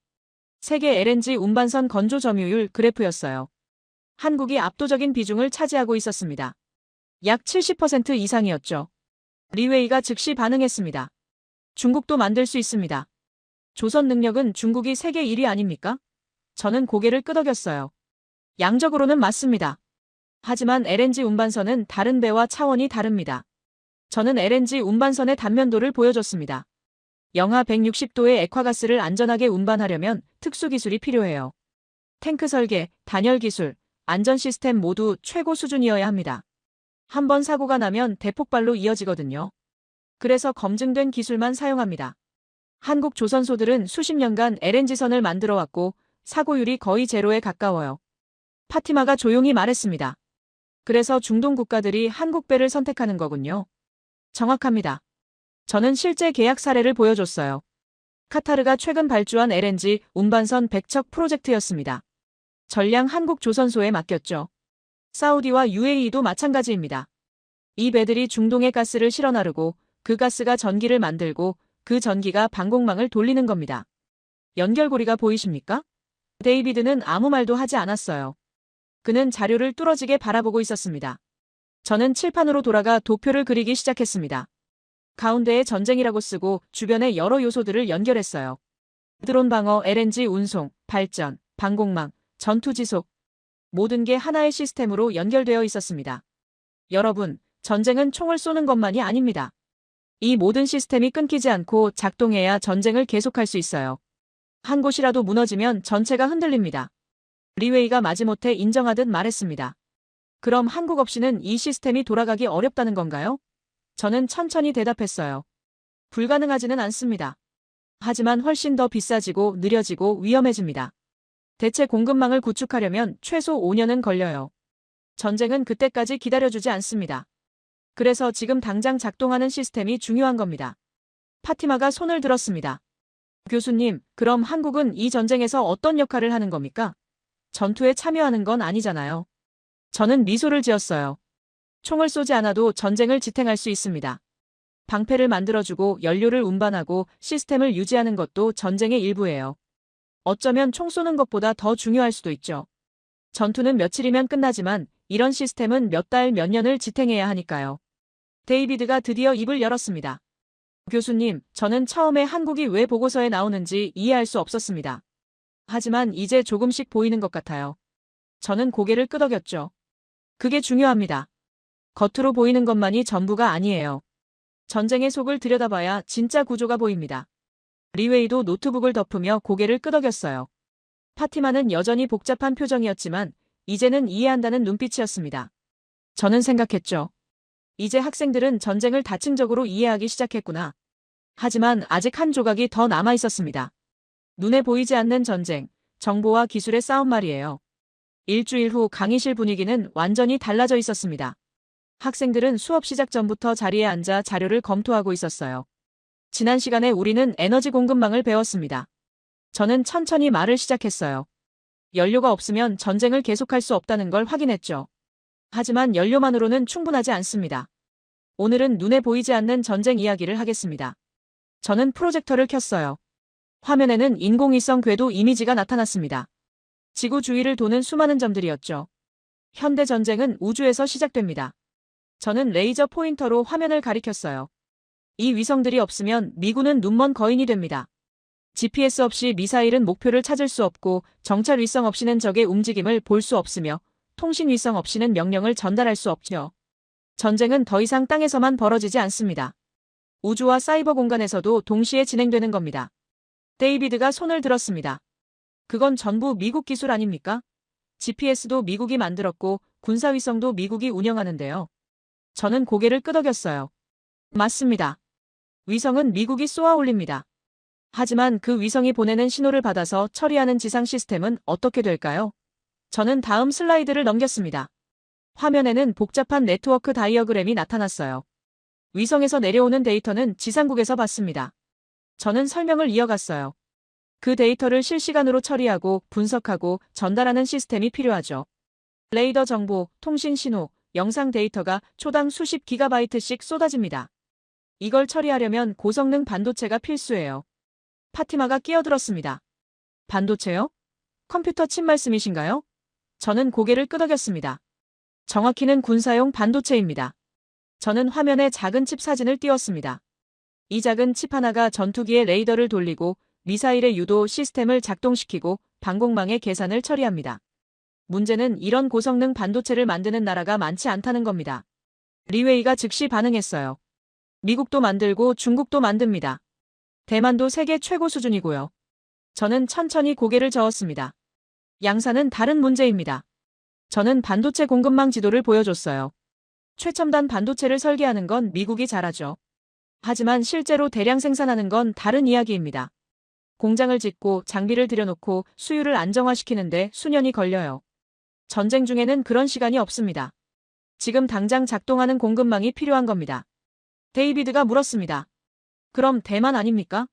세계 LNG 운반선 건조 점유율 그래프였어요. 한국이 압도적인 비중을 차지하고 있었습니다. 약 70% 이상이었죠. 리웨이가 즉시 반응했습니다. 중국도 만들 수 있습니다. 조선 능력은 중국이 세계 1위 아닙니까? 저는 고개를 끄덕였어요. 양적으로는 맞습니다. 하지만 LNG 운반선은 다른 배와 차원이 다릅니다. 저는 LNG 운반선의 단면도를 보여줬습니다. 영하 160도의 액화가스를 안전하게 운반하려면 특수기술이 필요해요. 탱크 설계, 단열 기술, 안전 시스템 모두 최고 수준이어야 합니다. 한번 사고가 나면 대폭발로 이어지거든요. 그래서 검증된 기술만 사용합니다. 한국 조선소들은 수십 년간 LNG선을 만들어 왔고 사고율이 거의 제로에 가까워요. 파티마가 조용히 말했습니다. 그래서 중동 국가들이 한국 배를 선택하는 거군요. 정확합니다. 저는 실제 계약 사례를 보여줬어요. 카타르가 최근 발주한 LNG 운반선 100척 프로젝트였습니다. 전량 한국 조선소에 맡겼죠. 사우디와 UAE도 마찬가지입니다. 이 배들이 중동의 가스를 실어 나르고 그 가스가 전기를 만들고 그 전기가 방공망을 돌리는 겁니다. 연결고리가 보이십니까? 데이비드는 아무 말도 하지 않았어요. 그는 자료를 뚫어지게 바라보고 있었습니다. 저는 칠판으로 돌아가 도표를 그리기 시작했습니다. 가운데에 전쟁이라고 쓰고 주변의 여러 요소들을 연결했어요. 드론 방어, LNG 운송, 발전, 방공망, 전투 지속. 모든 게 하나의 시스템으로 연결되어 있었습니다. 여러분, 전쟁은 총을 쏘는 것만이 아닙니다. 이 모든 시스템이 끊기지 않고 작동해야 전쟁을 계속할 수 있어요. 한 곳이라도 무너지면 전체가 흔들립니다. 리웨이가 마지못해 인정하듯 말했습니다. 그럼 한국 없이는 이 시스템이 돌아가기 어렵다는 건가요? 저는 천천히 대답했어요. 불가능하지는 않습니다. 하지만 훨씬 더 비싸지고 느려지고 위험해집니다. 대체 공급망을 구축하려면 최소 5년은 걸려요. 전쟁은 그때까지 기다려주지 않습니다. 그래서 지금 당장 작동하는 시스템이 중요한 겁니다. 파티마가 손을 들었습니다. 교수님, 그럼 한국은 이 전쟁에서 어떤 역할을 하는 겁니까? 전투에 참여하는 건 아니잖아요. 저는 미소를 지었어요. 총을 쏘지 않아도 전쟁을 지탱할 수 있습니다. 방패를 만들어주고 연료를 운반하고 시스템을 유지하는 것도 전쟁의 일부예요. 어쩌면 총 쏘는 것보다 더 중요할 수도 있죠. 전투는 며칠이면 끝나지만 이런 시스템은 몇 달, 몇 년을 지탱해야 하니까요. 데이비드가 드디어 입을 열었습니다. 교수님, 저는 처음에 한국이 왜 보고서에 나오는지 이해할 수 없었습니다. 하지만 이제 조금씩 보이는 것 같아요. 저는 고개를 끄덕였죠. 그게 중요합니다. 겉으로 보이는 것만이 전부가 아니에요. 전쟁의 속을 들여다봐야 진짜 구조가 보입니다. 리웨이도 노트북을 덮으며 고개를 끄덕였어요. 파티마는 여전히 복잡한 표정이었지만 이제는 이해한다는 눈빛이었습니다. 저는 생각했죠. 이제 학생들은 전쟁을 다층적으로 이해하기 시작했구나. 하지만 아직 한 조각이 더 남아 있었습니다. 눈에 보이지 않는 전쟁, 정보와 기술의 싸움 말이에요. 일주일 후 강의실 분위기는 완전히 달라져 있었습니다. 학생들은 수업 시작 전부터 자리에 앉아 자료를 검토하고 있었어요. 지난 시간에 우리는 에너지 공급망을 배웠습니다. 저는 천천히 말을 시작했어요. 연료가 없으면 전쟁을 계속할 수 없다는 걸 확인했죠. 하지만 연료만으로는 충분하지 않습니다. 오늘은 눈에 보이지 않는 전쟁 이야기를 하겠습니다. 저는 프로젝터를 켰어요. 화면에는 인공위성 궤도 이미지가 나타났습니다. 지구 주위를 도는 수많은 점들이었죠. 현대 전쟁은 우주에서 시작됩니다. 저는 레이저 포인터로 화면을 가리켰어요. 이 위성들이 없으면 미군은 눈먼 거인이 됩니다. GPS 없이 미사일은 목표를 찾을 수 없고 정찰 위성 없이는 적의 움직임을 볼 수 없으며 통신 위성 없이는 명령을 전달할 수 없죠. 전쟁은 더 이상 땅에서만 벌어지지 않습니다. 우주와 사이버 공간에서도 동시에 진행되는 겁니다. 데이비드가 손을 들었습니다. 그건 전부 미국 기술 아닙니까? GPS도 미국이 만들었고 군사위성도 미국이 운영하는데요. 저는 고개를 끄덕였어요. 맞습니다. 위성은 미국이 쏘아 올립니다. 하지만 그 위성이 보내는 신호를 받아서 처리하는 지상 시스템은 어떻게 될까요? 저는 다음 슬라이드를 넘겼습니다. 화면에는 복잡한 네트워크 다이어그램이 나타났어요. 위성에서 내려오는 데이터는 지상국에서 받습니다. 저는 설명을 이어갔어요. 그 데이터를 실시간으로 처리하고 분석하고 전달하는 시스템이 필요하죠. 레이더 정보, 통신 신호, 영상 데이터가 초당 수십 기가바이트씩 쏟아집니다. 이걸 처리하려면 고성능 반도체가 필수예요. 파티마가 끼어들었습니다. 반도체요? 컴퓨터 칩 말씀이신가요? 저는 고개를 끄덕였습니다. 정확히는 군사용 반도체입니다. 저는 화면에 작은 칩 사진을 띄웠습니다. 이 작은 칩 하나가 전투기의 레이더를 돌리고 미사일의 유도 시스템을 작동시키고 방공망의 계산을 처리합니다. 문제는 이런 고성능 반도체를 만드는 나라가 많지 않다는 겁니다. 리웨이가 즉시 반응했어요. 미국도 만들고 중국도 만듭니다. 대만도 세계 최고 수준이고요. 저는 천천히 고개를 저었습니다. 양산은 다른 문제입니다. 저는 반도체 공급망 지도를 보여줬어요. 최첨단 반도체를 설계하는 건 미국이 잘하죠. 하지만 실제로 대량 생산하는 건 다른 이야기입니다. 공장을 짓고 장비를 들여놓고 수율을 안정화시키는데 수년이 걸려요. 전쟁 중에는 그런 시간이 없습니다. 지금 당장 작동하는 공급망이 필요한 겁니다. 데이비드가 물었습니다. 그럼 대만 아닙니까?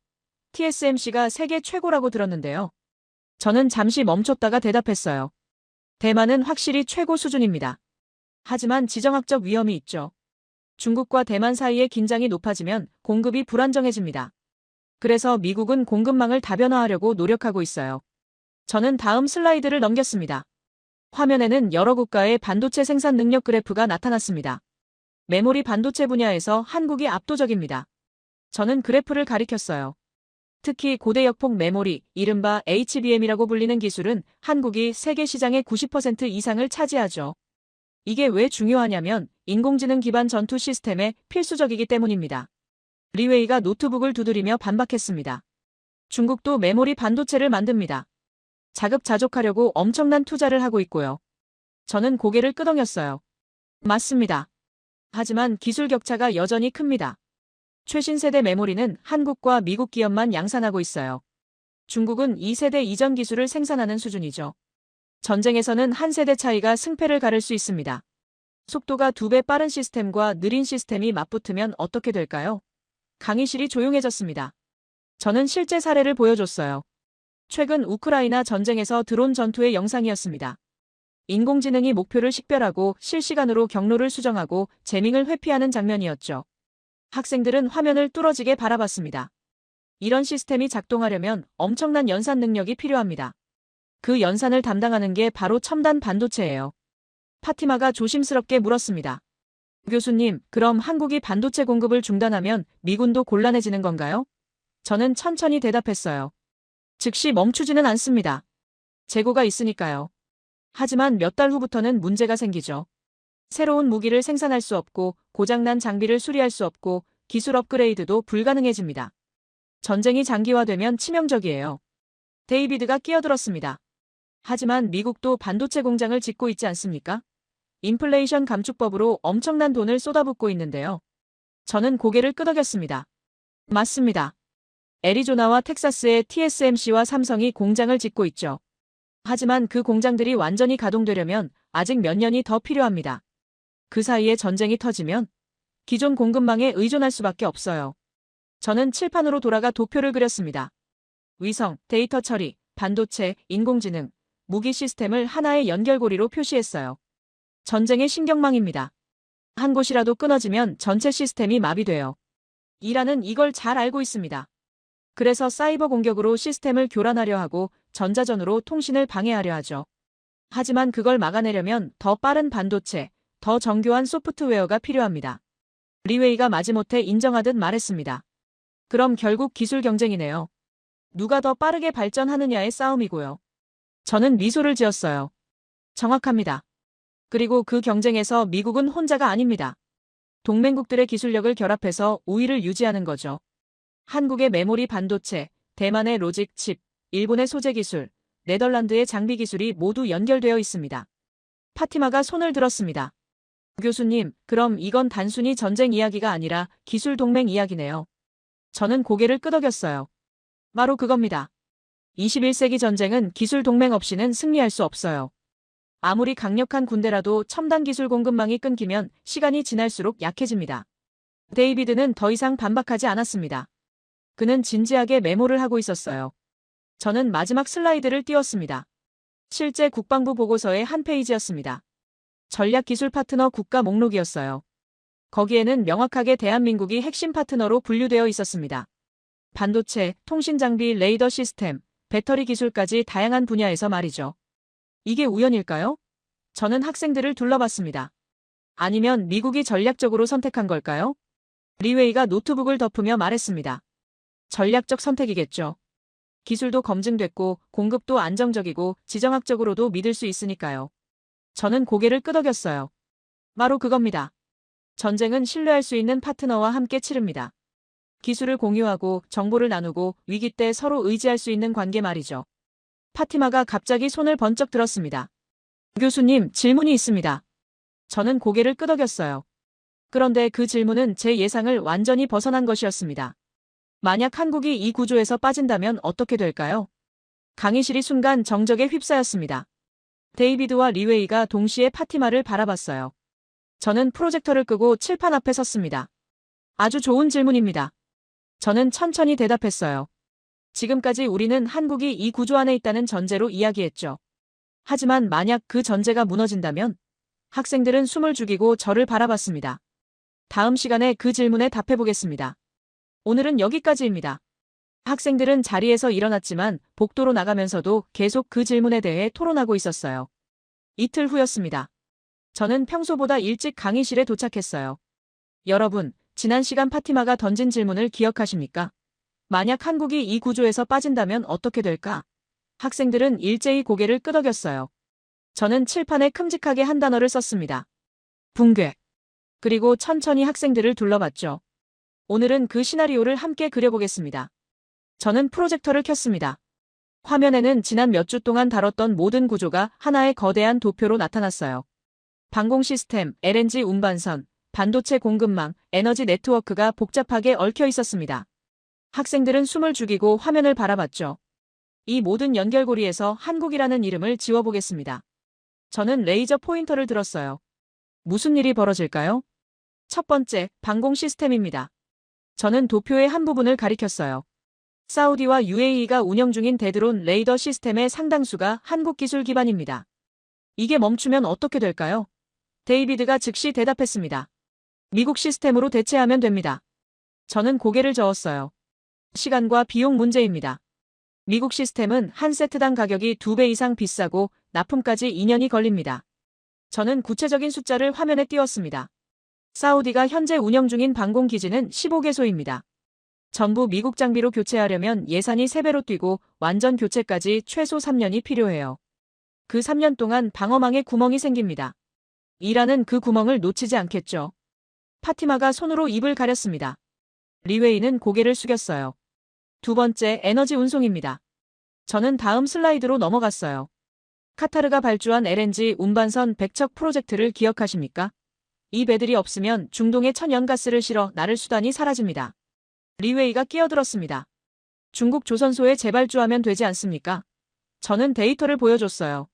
TSMC가 세계 최고라고 들었는데요. 저는 잠시 멈췄다가 대답했어요. 대만은 확실히 최고 수준입니다. 하지만 지정학적 위험이 있죠. 중국과 대만 사이의 긴장이 높아지면 공급이 불안정해집니다. 그래서 미국은 공급망을 다변화하려고 노력하고 있어요. 저는 다음 슬라이드를 넘겼습니다. 화면에는 여러 국가의 반도체 생산 능력 그래프가 나타났습니다. 메모리 반도체 분야에서 한국이 압도적입니다. 저는 그래프를 가리켰어요. 특히 고대역폭 메모리, 이른바 HBM이라고 불리는 기술은 한국이 세계 시장의 90% 이상을 차지하죠. 이게 왜 중요하냐면 인공지능 기반 전투 시스템에 필수적이기 때문입니다. 리웨이가 노트북을 두드리며 반박했습니다. 중국도 메모리 반도체를 만듭니다. 자급자족하려고 엄청난 투자를 하고 있고요. 저는 고개를 끄덕였어요. 맞습니다. 하지만 기술 격차가 여전히 큽니다. 최신 세대 메모리는 한국과 미국 기업만 양산하고 있어요. 중국은 2세대 이전 기술을 생산하는 수준이죠. 전쟁에서는 한 세대 차이가 승패를 가를 수 있습니다. 속도가 2배 빠른 시스템과 느린 시스템이 맞붙으면 어떻게 될까요? 강의실이 조용해졌습니다. 저는 실제 사례를 보여줬어요. 최근 우크라이나 전쟁에서 드론 전투의 영상이었습니다. 인공지능이 목표를 식별하고 실시간으로 경로를 수정하고 재밍을 회피하는 장면이었죠. 학생들은 화면을 뚫어지게 바라봤습니다. 이런 시스템이 작동하려면 엄청난 연산 능력이 필요합니다. 그 연산을 담당하는 게 바로 첨단 반도체예요. 파티마가 조심스럽게 물었습니다. 교수님, 그럼 한국이 반도체 공급을 중단하면 미군도 곤란해지는 건가요? 저는 천천히 대답했어요. 즉시 멈추지는 않습니다. 재고가 있으니까요. 하지만 몇 달 후부터는 문제가 생기죠. 새로운 무기를 생산할 수 없고 고장난 장비를 수리할 수 없고 기술 업그레이드도 불가능해집니다. 전쟁이 장기화되면 치명적이에요. 데이비드가 끼어들었습니다. 하지만 미국도 반도체 공장을 짓고 있지 않습니까? 인플레이션 감축법으로 엄청난 돈을 쏟아붓고 있는데요. 저는 고개를 끄덕였습니다. 맞습니다. 애리조나와 텍사스의 TSMC와 삼성이 공장을 짓고 있죠. 하지만 그 공장들이 완전히 가동되려면 아직 몇 년이 더 필요합니다. 그 사이에 전쟁이 터지면 기존 공급망에 의존할 수밖에 없어요. 저는 칠판으로 돌아가 도표를 그렸습니다. 위성, 데이터 처리, 반도체, 인공지능, 무기 시스템을 하나의 연결고리로 표시했어요. 전쟁의 신경망입니다. 한 곳이라도 끊어지면 전체 시스템이 마비돼요. 이란은 이걸 잘 알고 있습니다. 그래서 사이버 공격으로 시스템을 교란하려 하고 전자전으로 통신을 방해하려 하죠. 하지만 그걸 막아내려면 더 빠른 반도체, 더 정교한 소프트웨어가 필요합니다. 리웨이가 마지못해 인정하듯 말했습니다. 그럼 결국 기술 경쟁이네요. 누가 더 빠르게 발전하느냐의 싸움이고요. 저는 미소를 지었어요. 정확합니다. 그리고 그 경쟁에서 미국은 혼자가 아닙니다. 동맹국들의 기술력을 결합해서 우위를 유지하는 거죠. 한국의 메모리 반도체, 대만의 로직 칩, 일본의 소재 기술, 네덜란드의 장비 기술이 모두 연결되어 있습니다. 파티마가 손을 들었습니다. 교수님, 그럼 이건 단순히 전쟁 이야기가 아니라 기술 동맹 이야기네요. 저는 고개를 끄덕였어요. 바로 그겁니다. 21세기 전쟁은 기술 동맹 없이는 승리할 수 없어요. 아무리 강력한 군대라도 첨단 기술 공급망이 끊기면 시간이 지날수록 약해집니다. 데이비드는 더 이상 반박하지 않았습니다. 그는 진지하게 메모를 하고 있었어요. 저는 마지막 슬라이드를 띄웠습니다. 실제 국방부 보고서의 한 페이지였습니다. 전략기술 파트너 국가 목록이었어요. 거기에는 명확하게 대한민국이 핵심 파트너로 분류되어 있었습니다. 반도체, 통신장비, 레이더 시스템, 배터리 기술까지 다양한 분야에서 말이죠. 이게 우연일까요? 저는 학생들을 둘러봤습니다. 아니면 미국이 전략적으로 선택한 걸까요? 리웨이가 노트북을 덮으며 말했습니다. 전략적 선택이겠죠. 기술도 검증됐고 공급도 안정적이고 지정학적으로도 믿을 수 있으니까요. 저는 고개를 끄덕였어요. 바로 그겁니다. 전쟁은 신뢰할 수 있는 파트너와 함께 치릅니다. 기술을 공유하고 정보를 나누고 위기 때 서로 의지할 수 있는 관계 말이죠. 파티마가 갑자기 손을 번쩍 들었습니다. 교수님, 질문이 있습니다. 저는 고개를 끄덕였어요. 그런데 그 질문은 제 예상을 완전히 벗어난 것이었습니다. 만약 한국이 이 구조에서 빠진다면 어떻게 될까요? 강의실이 순간 정적에 휩싸였습니다. 데이비드와 리웨이가 동시에 파티마를 바라봤어요. 저는 프로젝터를 끄고 칠판 앞에 섰습니다. 아주 좋은 질문입니다. 저는 천천히 대답했어요. 지금까지 우리는 한국이 이 구조 안에 있다는 전제로 이야기했죠. 하지만 만약 그 전제가 무너진다면? 학생들은 숨을 죽이고 저를 바라봤습니다. 다음 시간에 그 질문에 답해보겠습니다. 오늘은 여기까지입니다. 학생들은 자리에서 일어났지만 복도로 나가면서도 계속 그 질문에 대해 토론하고 있었어요. 이틀 후였습니다. 저는 평소보다 일찍 강의실에 도착했어요. 여러분, 지난 시간 파티마가 던진 질문을 기억하십니까? 만약 한국이 이 구조에서 빠진다면 어떻게 될까? 학생들은 일제히 고개를 끄덕였어요. 저는 칠판에 큼직하게 한 단어를 썼습니다. 붕괴. 그리고 천천히 학생들을 둘러봤죠. 오늘은 그 시나리오를 함께 그려보겠습니다. 저는 프로젝터를 켰습니다. 화면에는 지난 몇 주 동안 다뤘던 모든 구조가 하나의 거대한 도표로 나타났어요. 방공 시스템, LNG 운반선, 반도체 공급망, 에너지 네트워크가 복잡하게 얽혀 있었습니다. 학생들은 숨을 죽이고 화면을 바라봤죠. 이 모든 연결고리에서 한국이라는 이름을 지워보겠습니다. 저는 레이저 포인터를 들었어요. 무슨 일이 벌어질까요? 첫 번째, 방공 시스템입니다. 저는 도표의 한 부분을 가리켰어요. 사우디와 UAE가 운영 중인 대드론 레이더 시스템의 상당수가 한국 기술 기반입니다. 이게 멈추면 어떻게 될까요? 데이비드가 즉시 대답했습니다. 미국 시스템으로 대체하면 됩니다. 저는 고개를 저었어요. 시간과 비용 문제입니다. 미국 시스템은 한 세트당 가격이 2배 이상 비싸고 납품까지 2년이 걸립니다. 저는 구체적인 숫자를 화면에 띄웠습니다. 사우디가 현재 운영 중인 방공 기지는 15개소입니다. 전부 미국 장비로 교체하려면 예산이 3배로 뛰고 완전 교체까지 최소 3년이 필요해요. 그 3년 동안 방어망에 구멍이 생깁니다. 이란은 그 구멍을 놓치지 않겠죠. 파티마가 손으로 입을 가렸습니다. 리웨이는 고개를 숙였어요. 두 번째, 에너지 운송입니다. 저는 다음 슬라이드로 넘어갔어요. 카타르가 발주한 LNG 운반선 100척 프로젝트를 기억하십니까? 이 배들이 없으면 중동에 천연가스를 실어 나를 수단이 사라집니다. 리웨이가 끼어들었습니다. 중국 조선소에 재발주하면 되지 않습니까? 저는 데이터를 보여줬어요.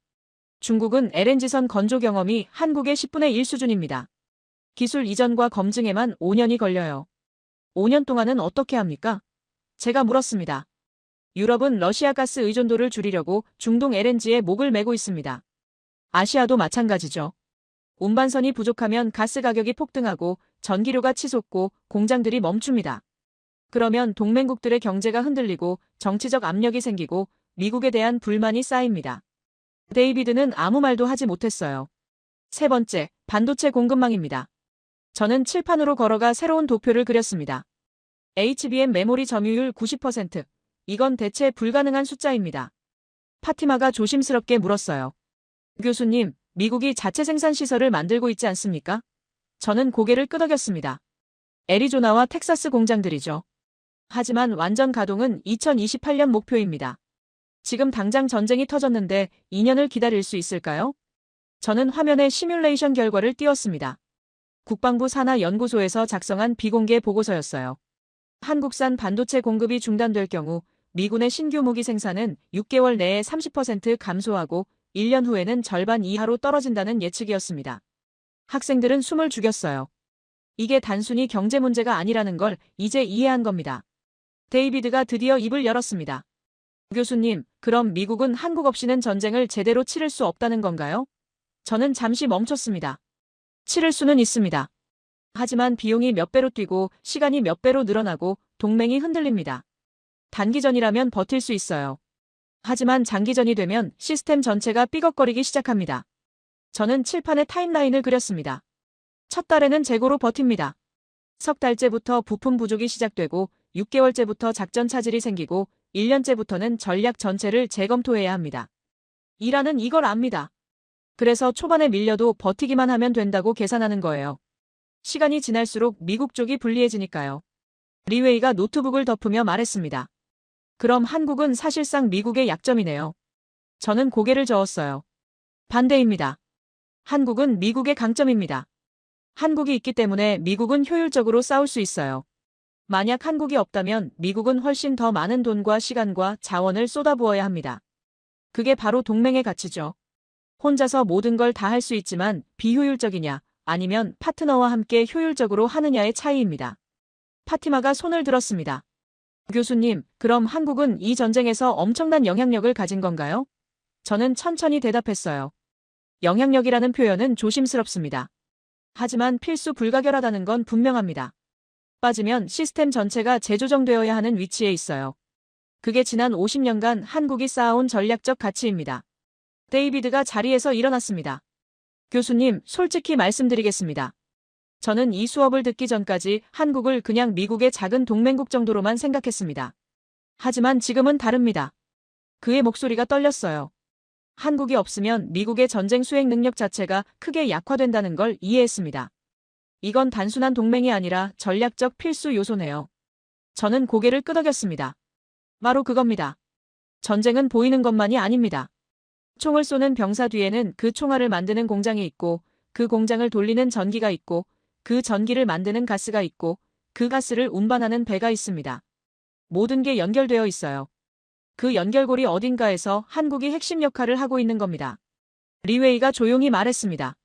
중국은 LNG선 건조 경험이 한국의 10분의 1 수준입니다. 기술 이전과 검증에만 5년이 걸려요. 5년 동안은 어떻게 합니까? 제가 물었습니다. 유럽은 러시아 가스 의존도를 줄이려고 중동 LNG에 목을 매고 있습니다. 아시아도 마찬가지죠. 운반선이 부족하면 가스 가격이 폭등하고 전기료가 치솟고 공장들이 멈춥니다. 그러면 동맹국들의 경제가 흔들리고 정치적 압력이 생기고 미국에 대한 불만이 쌓입니다. 데이비드는 아무 말도 하지 못했어요. 세 번째, 반도체 공급망입니다. 저는 칠판으로 걸어가 새로운 도표를 그렸습니다. HBM 메모리 점유율 90%. 이건 대체 불가능한 숫자입니다. 파티마가 조심스럽게 물었어요. 교수님, 미국이 자체 생산 시설을 만들고 있지 않습니까? 저는 고개를 끄덕였습니다. 애리조나와 텍사스 공장들이죠. 하지만 완전 가동은 2028년 목표입니다. 지금 당장 전쟁이 터졌는데 2년을 기다릴 수 있을까요? 저는 화면에 시뮬레이션 결과를 띄웠습니다. 국방부 산하연구소에서 작성한 비공개 보고서였어요. 한국산 반도체 공급이 중단될 경우 미군의 신규 무기 생산은 6개월 내에 30% 감소하고 1년 후에는 절반 이하로 떨어진다는 예측이었습니다. 학생들은 숨을 죽였어요. 이게 단순히 경제 문제가 아니라는 걸 이제 이해한 겁니다. 데이비드가 드디어 입을 열었습니다. 교수님, 그럼 미국은 한국 없이는 전쟁을 제대로 치를 수 없다는 건가요? 저는 잠시 멈췄습니다. 치를 수는 있습니다. 하지만 비용이 몇 배로 뛰고 시간이 몇 배로 늘어나고 동맹이 흔들립니다. 단기전이라면 버틸 수 있어요. 하지만 장기전이 되면 시스템 전체가 삐걱거리기 시작합니다. 저는 칠판에 타임라인을 그렸습니다. 첫 달에는 재고로 버팁니다. 석 달째부터 부품 부족이 시작되고 6개월째부터 작전 차질이 생기고 1년째부터는 전략 전체를 재검토해야 합니다. 이란은 이걸 압니다. 그래서 초반에 밀려도 버티기만 하면 된다고 계산하는 거예요. 시간이 지날수록 미국 쪽이 불리해지니까요. 리웨이가 노트북을 덮으며 말했습니다. 그럼 한국은 사실상 미국의 약점이네요. 저는 고개를 저었어요. 반대입니다. 한국은 미국의 강점입니다. 한국이 있기 때문에 미국은 효율적으로 싸울 수 있어요. 만약 한국이 없다면 미국은 훨씬 더 많은 돈과 시간과 자원을 쏟아부어야 합니다. 그게 바로 동맹의 가치죠. 혼자서 모든 걸 다 할 수 있지만 비효율적이냐 아니면 파트너와 함께 효율적으로 하느냐의 차이입니다. 파티마가 손을 들었습니다. 교수님, 그럼 한국은 이 전쟁에서 엄청난 영향력을 가진 건가요? 저는 천천히 대답했어요. 영향력이라는 표현은 조심스럽습니다. 하지만 필수 불가결하다는 건 분명합니다. 빠지면 시스템 전체가 재조정되어야 하는 위치에 있어요. 그게 지난 50년간 한국이 쌓아온 전략적 가치입니다. 데이비드가 자리에서 일어났습니다. 교수님, 솔직히 말씀드리겠습니다. 저는 이 수업을 듣기 전까지 한국을 그냥 미국의 작은 동맹국 정도로만 생각했습니다. 하지만 지금은 다릅니다. 그의 목소리가 떨렸어요. 한국이 없으면 미국의 전쟁 수행 능력 자체가 크게 약화된다는 걸 이해했습니다. 이건 단순한 동맹이 아니라 전략적 필수 요소네요. 저는 고개를 끄덕였습니다. 바로 그겁니다. 전쟁은 보이는 것만이 아닙니다. 총을 쏘는 병사 뒤에는 그 총알을 만드는 공장이 있고, 그 공장을 돌리는 전기가 있고, 그 전기를 만드는 가스가 있고, 그 가스를 운반하는 배가 있습니다. 모든 게 연결되어 있어요. 그 연결고리 어딘가에서 한국이 핵심 역할을 하고 있는 겁니다. 리웨이가 조용히 말했습니다.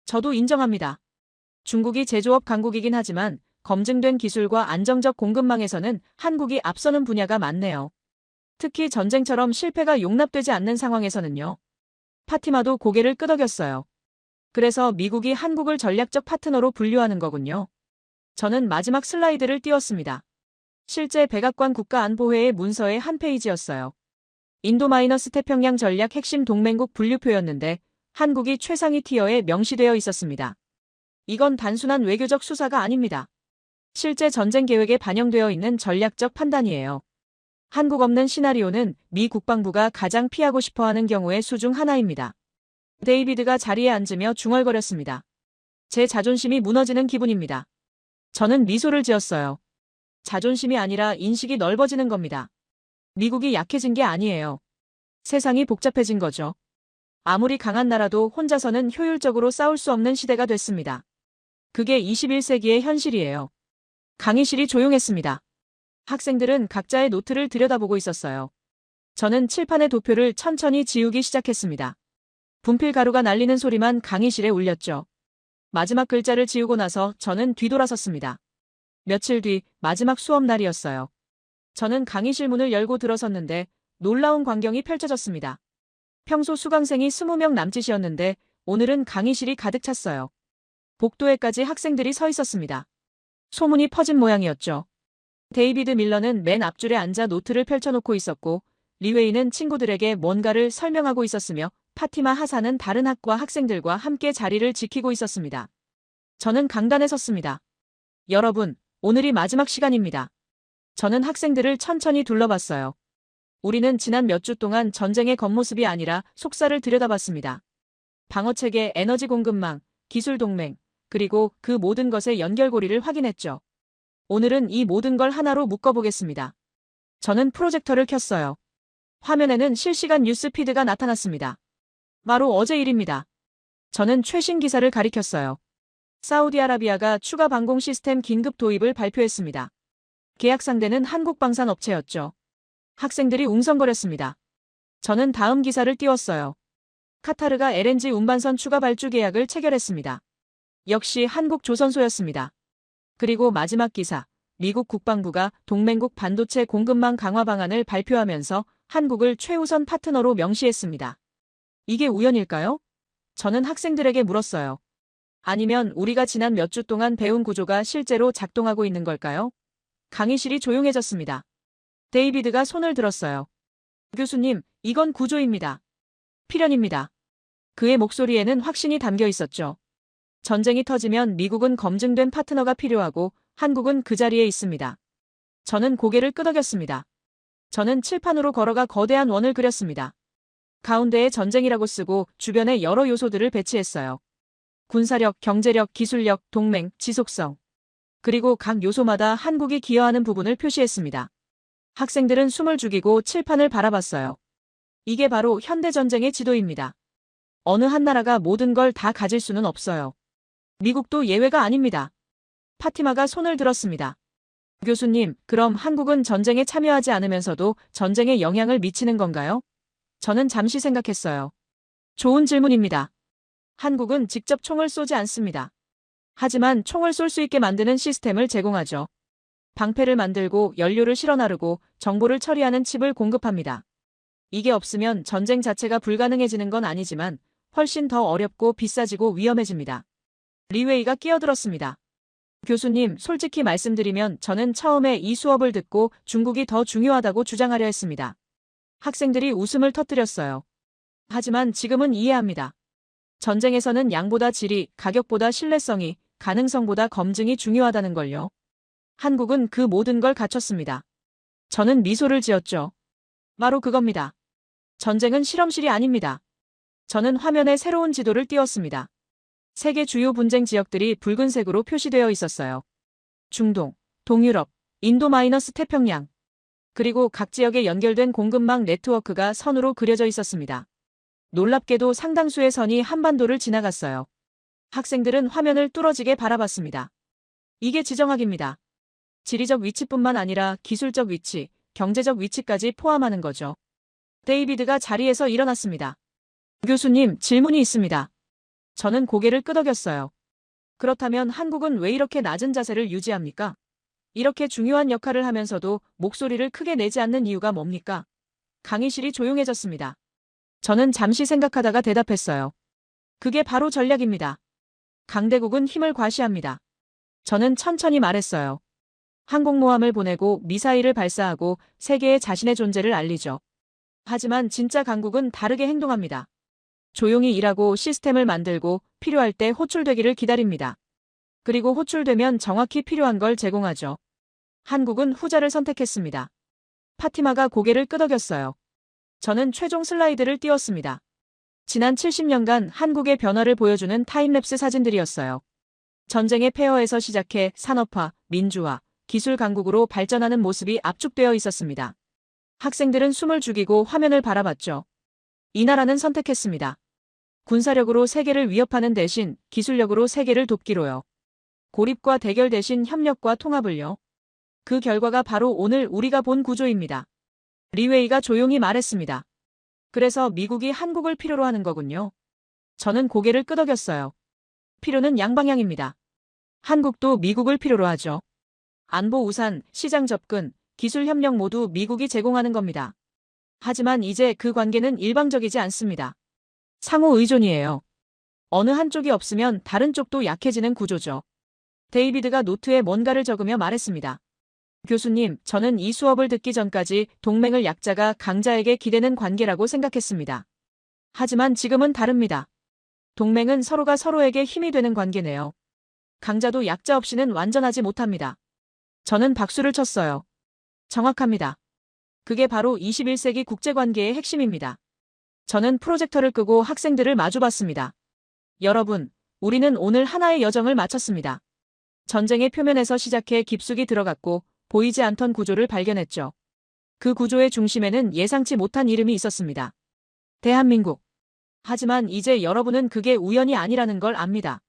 저도 인정합니다. 중국이 제조업 강국이긴 하지만 검증된 기술과 안정적 공급망에서는 한국이 앞서는 분야가 많네요. 특히 전쟁처럼 실패가 용납되지 않는 상황에서는요. 파티마도 고개를 끄덕였어요. 그래서 미국이 한국을 전략적 파트너로 분류하는 거군요. 저는 마지막 슬라이드를 띄웠습니다. 실제 백악관 국가안보회의 문서의 한 페이지였어요. 인도-태평양 전략 핵심 동맹국 분류표였는데 한국이 최상위 티어에 명시되어 있었습니다. 이건 단순한 외교적 수사가 아닙니다. 실제 전쟁 계획에 반영되어 있는 전략적 판단이에요. 한국 없는 시나리오는 미 국방부가 가장 피하고 싶어하는 경우의 수 중 하나입니다. 데이비드가 자리에 앉으며 중얼거렸습니다. 제 자존심이 무너지는 기분입니다. 저는 미소를 지었어요. 자존심이 아니라 인식이 넓어지는 겁니다. 미국이 약해진 게 아니에요. 세상이 복잡해진 거죠. 아무리 강한 나라도 혼자서는 효율적으로 싸울 수 없는 시대가 됐습니다. 그게 21세기의 현실이에요. 강의실이 조용했습니다. 학생들은 각자의 노트를 들여다보고 있었어요. 저는 칠판의 도표를 천천히 지우기 시작했습니다. 분필 가루가 날리는 소리만 강의실에 울렸죠. 마지막 글자를 지우고 나서 저는 뒤돌아섰습니다. 며칠 뒤 마지막 수업 날이었어요. 저는 강의실 문을 열고 들어섰는데 놀라운 광경이 펼쳐졌습니다. 평소 수강생이 20명 남짓이었는데 오늘은 강의실이 가득 찼어요. 복도에까지 학생들이 서 있었습니다. 소문이 퍼진 모양이었죠. 데이비드 밀러는 맨 앞줄에 앉아 노트를 펼쳐놓고 있었고 리웨이는 친구들에게 뭔가를 설명하고 있었으며 파티마 하사는 다른 학과 학생들과 함께 자리를 지키고 있었습니다. 저는 강단에 섰습니다. 여러분, 오늘이 마지막 시간입니다. 저는 학생들을 천천히 둘러봤어요. 우리는 지난 몇 주 동안 전쟁의 겉모습이 아니라 속살을 들여다봤습니다. 방어체계, 에너지 공급망, 기술 동맹, 그리고 그 모든 것의 연결고리를 확인했죠. 오늘은 이 모든 걸 하나로 묶어보겠습니다. 저는 프로젝터를 켰어요. 화면에는 실시간 뉴스 피드가 나타났습니다. 바로 어제 일입니다. 저는 최신 기사를 가리켰어요. 사우디아라비아가 추가 방공 시스템 긴급 도입을 발표했습니다. 계약 상대는 한국 방산 업체였죠. 학생들이 웅성거렸습니다. 저는 다음 기사를 띄웠어요. 카타르가 LNG 운반선 추가 발주 계약을 체결했습니다. 역시 한국 조선소였습니다. 그리고 마지막 기사, 미국 국방부가 동맹국 반도체 공급망 강화 방안을 발표하면서 한국을 최우선 파트너로 명시했습니다. 이게 우연일까요? 저는 학생들에게 물었어요. 아니면 우리가 지난 몇 주 동안 배운 구조가 실제로 작동하고 있는 걸까요? 강의실이 조용해졌습니다. 데이비드가 손을 들었어요. 교수님, 이건 구조입니다. 필연입니다. 그의 목소리에는 확신이 담겨 있었죠. 전쟁이 터지면 미국은 검증된 파트너가 필요하고 한국은 그 자리에 있습니다. 저는 고개를 끄덕였습니다. 저는 칠판으로 걸어가 거대한 원을 그렸습니다. 가운데에 전쟁이라고 쓰고 주변에 여러 요소들을 배치했어요. 군사력, 경제력, 기술력, 동맹, 지속성. 그리고 각 요소마다 한국이 기여하는 부분을 표시했습니다. 학생들은 숨을 죽이고 칠판을 바라봤어요. 이게 바로 현대전쟁의 지도입니다. 어느 한 나라가 모든 걸 다 가질 수는 없어요. 미국도 예외가 아닙니다. 파티마가 손을 들었습니다. 교수님, 그럼 한국은 전쟁에 참여하지 않으면서도 전쟁에 영향을 미치는 건가요? 저는 잠시 생각했어요. 좋은 질문입니다. 한국은 직접 총을 쏘지 않습니다. 하지만 총을 쏠 수 있게 만드는 시스템을 제공하죠. 방패를 만들고 연료를 실어 나르고 정보를 처리하는 칩을 공급합니다. 이게 없으면 전쟁 자체가 불가능해지는 건 아니지만 훨씬 더 어렵고 비싸지고 위험해집니다. 리웨이가 끼어들었습니다. 교수님, 솔직히 말씀드리면 저는 처음에 이 수업을 듣고 중국이 더 중요하다고 주장하려 했습니다. 학생들이 웃음을 터뜨렸어요. 하지만 지금은 이해합니다. 전쟁에서는 양보다 질이, 가격보다 신뢰성이, 가능성보다 검증이 중요하다는 걸요. 한국은 그 모든 걸 갖췄습니다. 저는 미소를 지었죠. 바로 그겁니다. 전쟁은 실험실이 아닙니다. 저는 화면에 새로운 지도를 띄웠습니다. 세계 주요 분쟁 지역들이 붉은색으로 표시되어 있었어요. 중동, 동유럽, 인도-태평양. 그리고 각 지역에 연결된 공급망 네트워크가 선으로 그려져 있었습니다. 놀랍게도 상당수의 선이 한반도를 지나갔어요. 학생들은 화면을 뚫어지게 바라봤습니다. 이게 지정학입니다. 지리적 위치뿐만 아니라 기술적 위치, 경제적 위치까지 포함하는 거죠. 데이비드가 자리에서 일어났습니다. 교수님, 질문이 있습니다. 저는 고개를 끄덕였어요. 그렇다면 한국은 왜 이렇게 낮은 자세를 유지합니까? 이렇게 중요한 역할을 하면서도 목소리를 크게 내지 않는 이유가 뭡니까? 강의실이 조용해졌습니다. 저는 잠시 생각하다가 대답했어요. 그게 바로 전략입니다. 강대국은 힘을 과시합니다. 저는 천천히 말했어요. 항공모함을 보내고 미사일을 발사하고 세계에 자신의 존재를 알리죠. 하지만 진짜 강국은 다르게 행동합니다. 조용히 일하고 시스템을 만들고 필요할 때 호출되기를 기다립니다. 그리고 호출되면 정확히 필요한 걸 제공하죠. 한국은 후자를 선택했습니다. 파티마가 고개를 끄덕였어요. 저는 최종 슬라이드를 띄웠습니다. 지난 70년간 한국의 변화를 보여주는 타임랩스 사진들이었어요. 전쟁의 폐허에서 시작해 산업화, 민주화, 기술 강국으로 발전하는 모습이 압축되어 있었습니다. 학생들은 숨을 죽이고 화면을 바라봤죠. 이 나라는 선택했습니다. 군사력으로 세계를 위협하는 대신 기술력으로 세계를 돕기로요. 고립과 대결 대신 협력과 통합을요. 그 결과가 바로 오늘 우리가 본 구조입니다. 리웨이가 조용히 말했습니다. 그래서 미국이 한국을 필요로 하는 거군요. 저는 고개를 끄덕였어요. 필요는 양방향입니다. 한국도 미국을 필요로 하죠. 안보 우산, 시장 접근, 기술 협력 모두 미국이 제공하는 겁니다. 하지만 이제 그 관계는 일방적이지 않습니다. 상호 의존이에요. 어느 한쪽이 없으면 다른 쪽도 약해지는 구조죠. 데이비드가 노트에 뭔가를 적으며 말했습니다. 교수님, 저는 이 수업을 듣기 전까지 동맹을 약자가 강자에게 기대는 관계라고 생각했습니다. 하지만 지금은 다릅니다. 동맹은 서로가 서로에게 힘이 되는 관계네요. 강자도 약자 없이는 완전하지 못합니다. 저는 박수를 쳤어요. 정확합니다. 그게 바로 21세기 국제관계의 핵심입니다. 저는 프로젝터를 끄고 학생들을 마주봤습니다. 여러분, 우리는 오늘 하나의 여정을 마쳤습니다. 전쟁의 표면에서 시작해 깊숙이 들어갔고 보이지 않던 구조를 발견했죠. 그 구조의 중심에는 예상치 못한 이름이 있었습니다. 대한민국. 하지만 이제 여러분은 그게 우연이 아니라는 걸 압니다.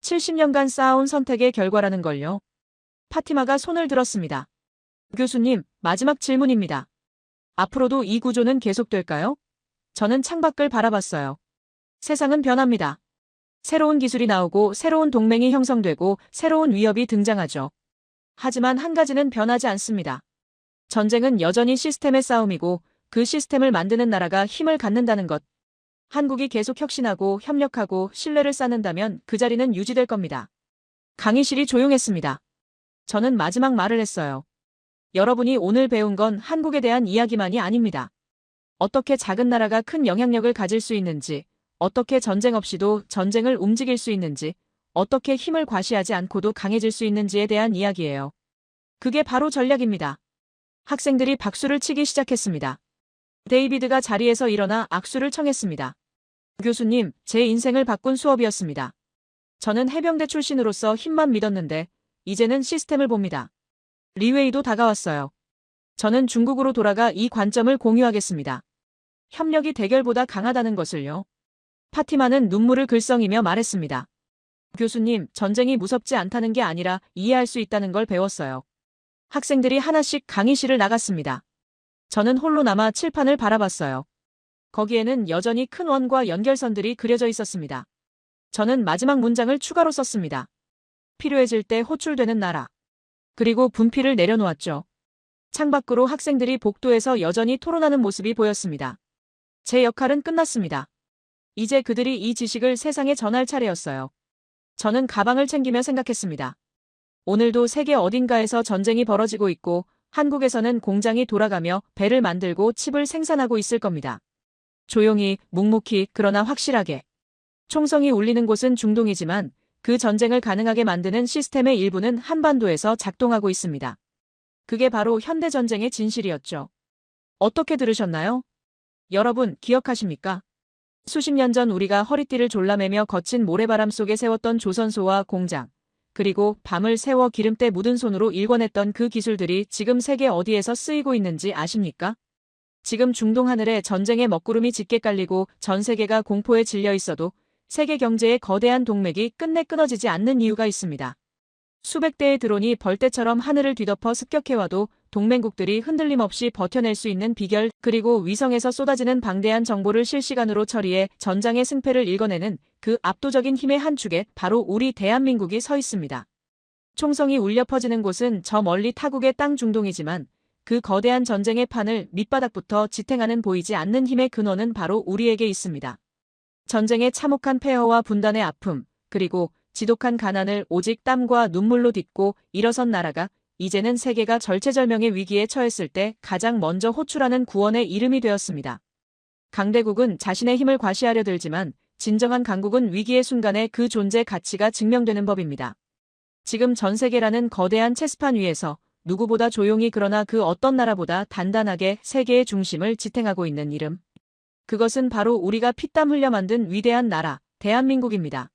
70년간 쌓아온 선택의 결과라는 걸요. 파티마가 손을 들었습니다. 교수님, 마지막 질문입니다. 앞으로도 이 구조는 계속될까요? 저는 창밖을 바라봤어요. 세상은 변합니다. 새로운 기술이 나오고 새로운 동맹이 형성되고 새로운 위협이 등장하죠. 하지만 한 가지는 변하지 않습니다. 전쟁은 여전히 시스템의 싸움이고 그 시스템을 만드는 나라가 힘을 갖는다는 것. 한국이 계속 혁신하고 협력하고 신뢰를 쌓는다면 그 자리는 유지될 겁니다. 강의실이 조용했습니다. 저는 마지막 말을 했어요. 여러분이 오늘 배운 건 한국에 대한 이야기만이 아닙니다. 어떻게 작은 나라가 큰 영향력을 가질 수 있는지, 어떻게 전쟁 없이도 전쟁을 움직일 수 있는지, 어떻게 힘을 과시하지 않고도 강해질 수 있는지에 대한 이야기예요. 그게 바로 전략입니다. 학생들이 박수를 치기 시작했습니다. 데이비드가 자리에서 일어나 악수를 청했습니다. 교수님, 제 인생을 바꾼 수업이었습니다. 저는 해병대 출신으로서 힘만 믿었는데 이제는 시스템을 봅니다. 리웨이도 다가왔어요. 저는 중국으로 돌아가 이 관점을 공유하겠습니다. 협력이 대결보다 강하다는 것을요. 파티마는 눈물을 글썽이며 말했습니다. 교수님, 전쟁이 무섭지 않다는 게 아니라 이해할 수 있다는 걸 배웠어요. 학생들이 하나씩 강의실을 나갔습니다. 저는 홀로 남아 칠판을 바라봤어요. 거기에는 여전히 큰 원과 연결선들이 그려져 있었습니다. 저는 마지막 문장을 추가로 썼습니다. 필요해질 때 호출되는 나라. 그리고 분필을 내려놓았죠. 창밖으로 학생들이 복도에서 여전히 토론하는 모습이 보였습니다. 제 역할은 끝났습니다. 이제 그들이 이 지식을 세상에 전할 차례였어요. 저는 가방을 챙기며 생각했습니다. 오늘도 세계 어딘가에서 전쟁이 벌어지고 있고 한국에서는 공장이 돌아가며 배를 만들고 칩을 생산하고 있을 겁니다. 조용히, 묵묵히, 그러나 확실하게. 총성이 울리는 곳은 중동이지만 그 전쟁을 가능하게 만드는 시스템의 일부는 한반도에서 작동하고 있습니다. 그게 바로 현대전쟁의 진실이었죠. 어떻게 들으셨나요? 여러분, 기억하십니까? 수십 년 전 우리가 허리띠를 졸라매며 거친 모래바람 속에 세웠던 조선소와 공장, 그리고 밤을 새워 기름때 묻은 손으로 일궈냈던 그 기술들이 지금 세계 어디에서 쓰이고 있는지 아십니까? 지금 중동 하늘에 전쟁의 먹구름이 짙게 깔리고 전 세계가 공포에 질려 있어도 세계 경제의 거대한 동맥이 끝내 끊어지지 않는 이유가 있습니다. 수백 대의 드론이 벌떼처럼 하늘을 뒤덮어 습격해와도 동맹국들이 흔들림 없이 버텨낼 수 있는 비결, 그리고 위성에서 쏟아지는 방대한 정보를 실시간으로 처리해 전장의 승패를 읽어내는 그 압도적인 힘의 한 축에 바로 우리 대한민국이 서 있습니다. 총성이 울려 퍼지는 곳은 저 멀리 타국의 땅 중동이지만 그 거대한 전쟁의 판을 밑바닥부터 지탱하는 보이지 않는 힘의 근원은 바로 우리에게 있습니다. 전쟁의 참혹한 폐허와 분단의 아픔, 그리고 지독한 가난을 오직 땀과 눈물로 딛고 일어선 나라가 이제는 세계가 절체절명의 위기에 처했을 때 가장 먼저 호출하는 구원의 이름이 되었습니다. 강대국은 자신의 힘을 과시하려 들지만 진정한 강국은 위기의 순간에 그 존재 가치가 증명되는 법입니다. 지금 전 세계라는 거대한 체스판 위에서 누구보다 조용히 그러나 그 어떤 나라보다 단단하게 세계의 중심을 지탱하고 있는 이름. 그것은 바로 우리가 피땀 흘려 만든 위대한 나라, 대한민국입니다.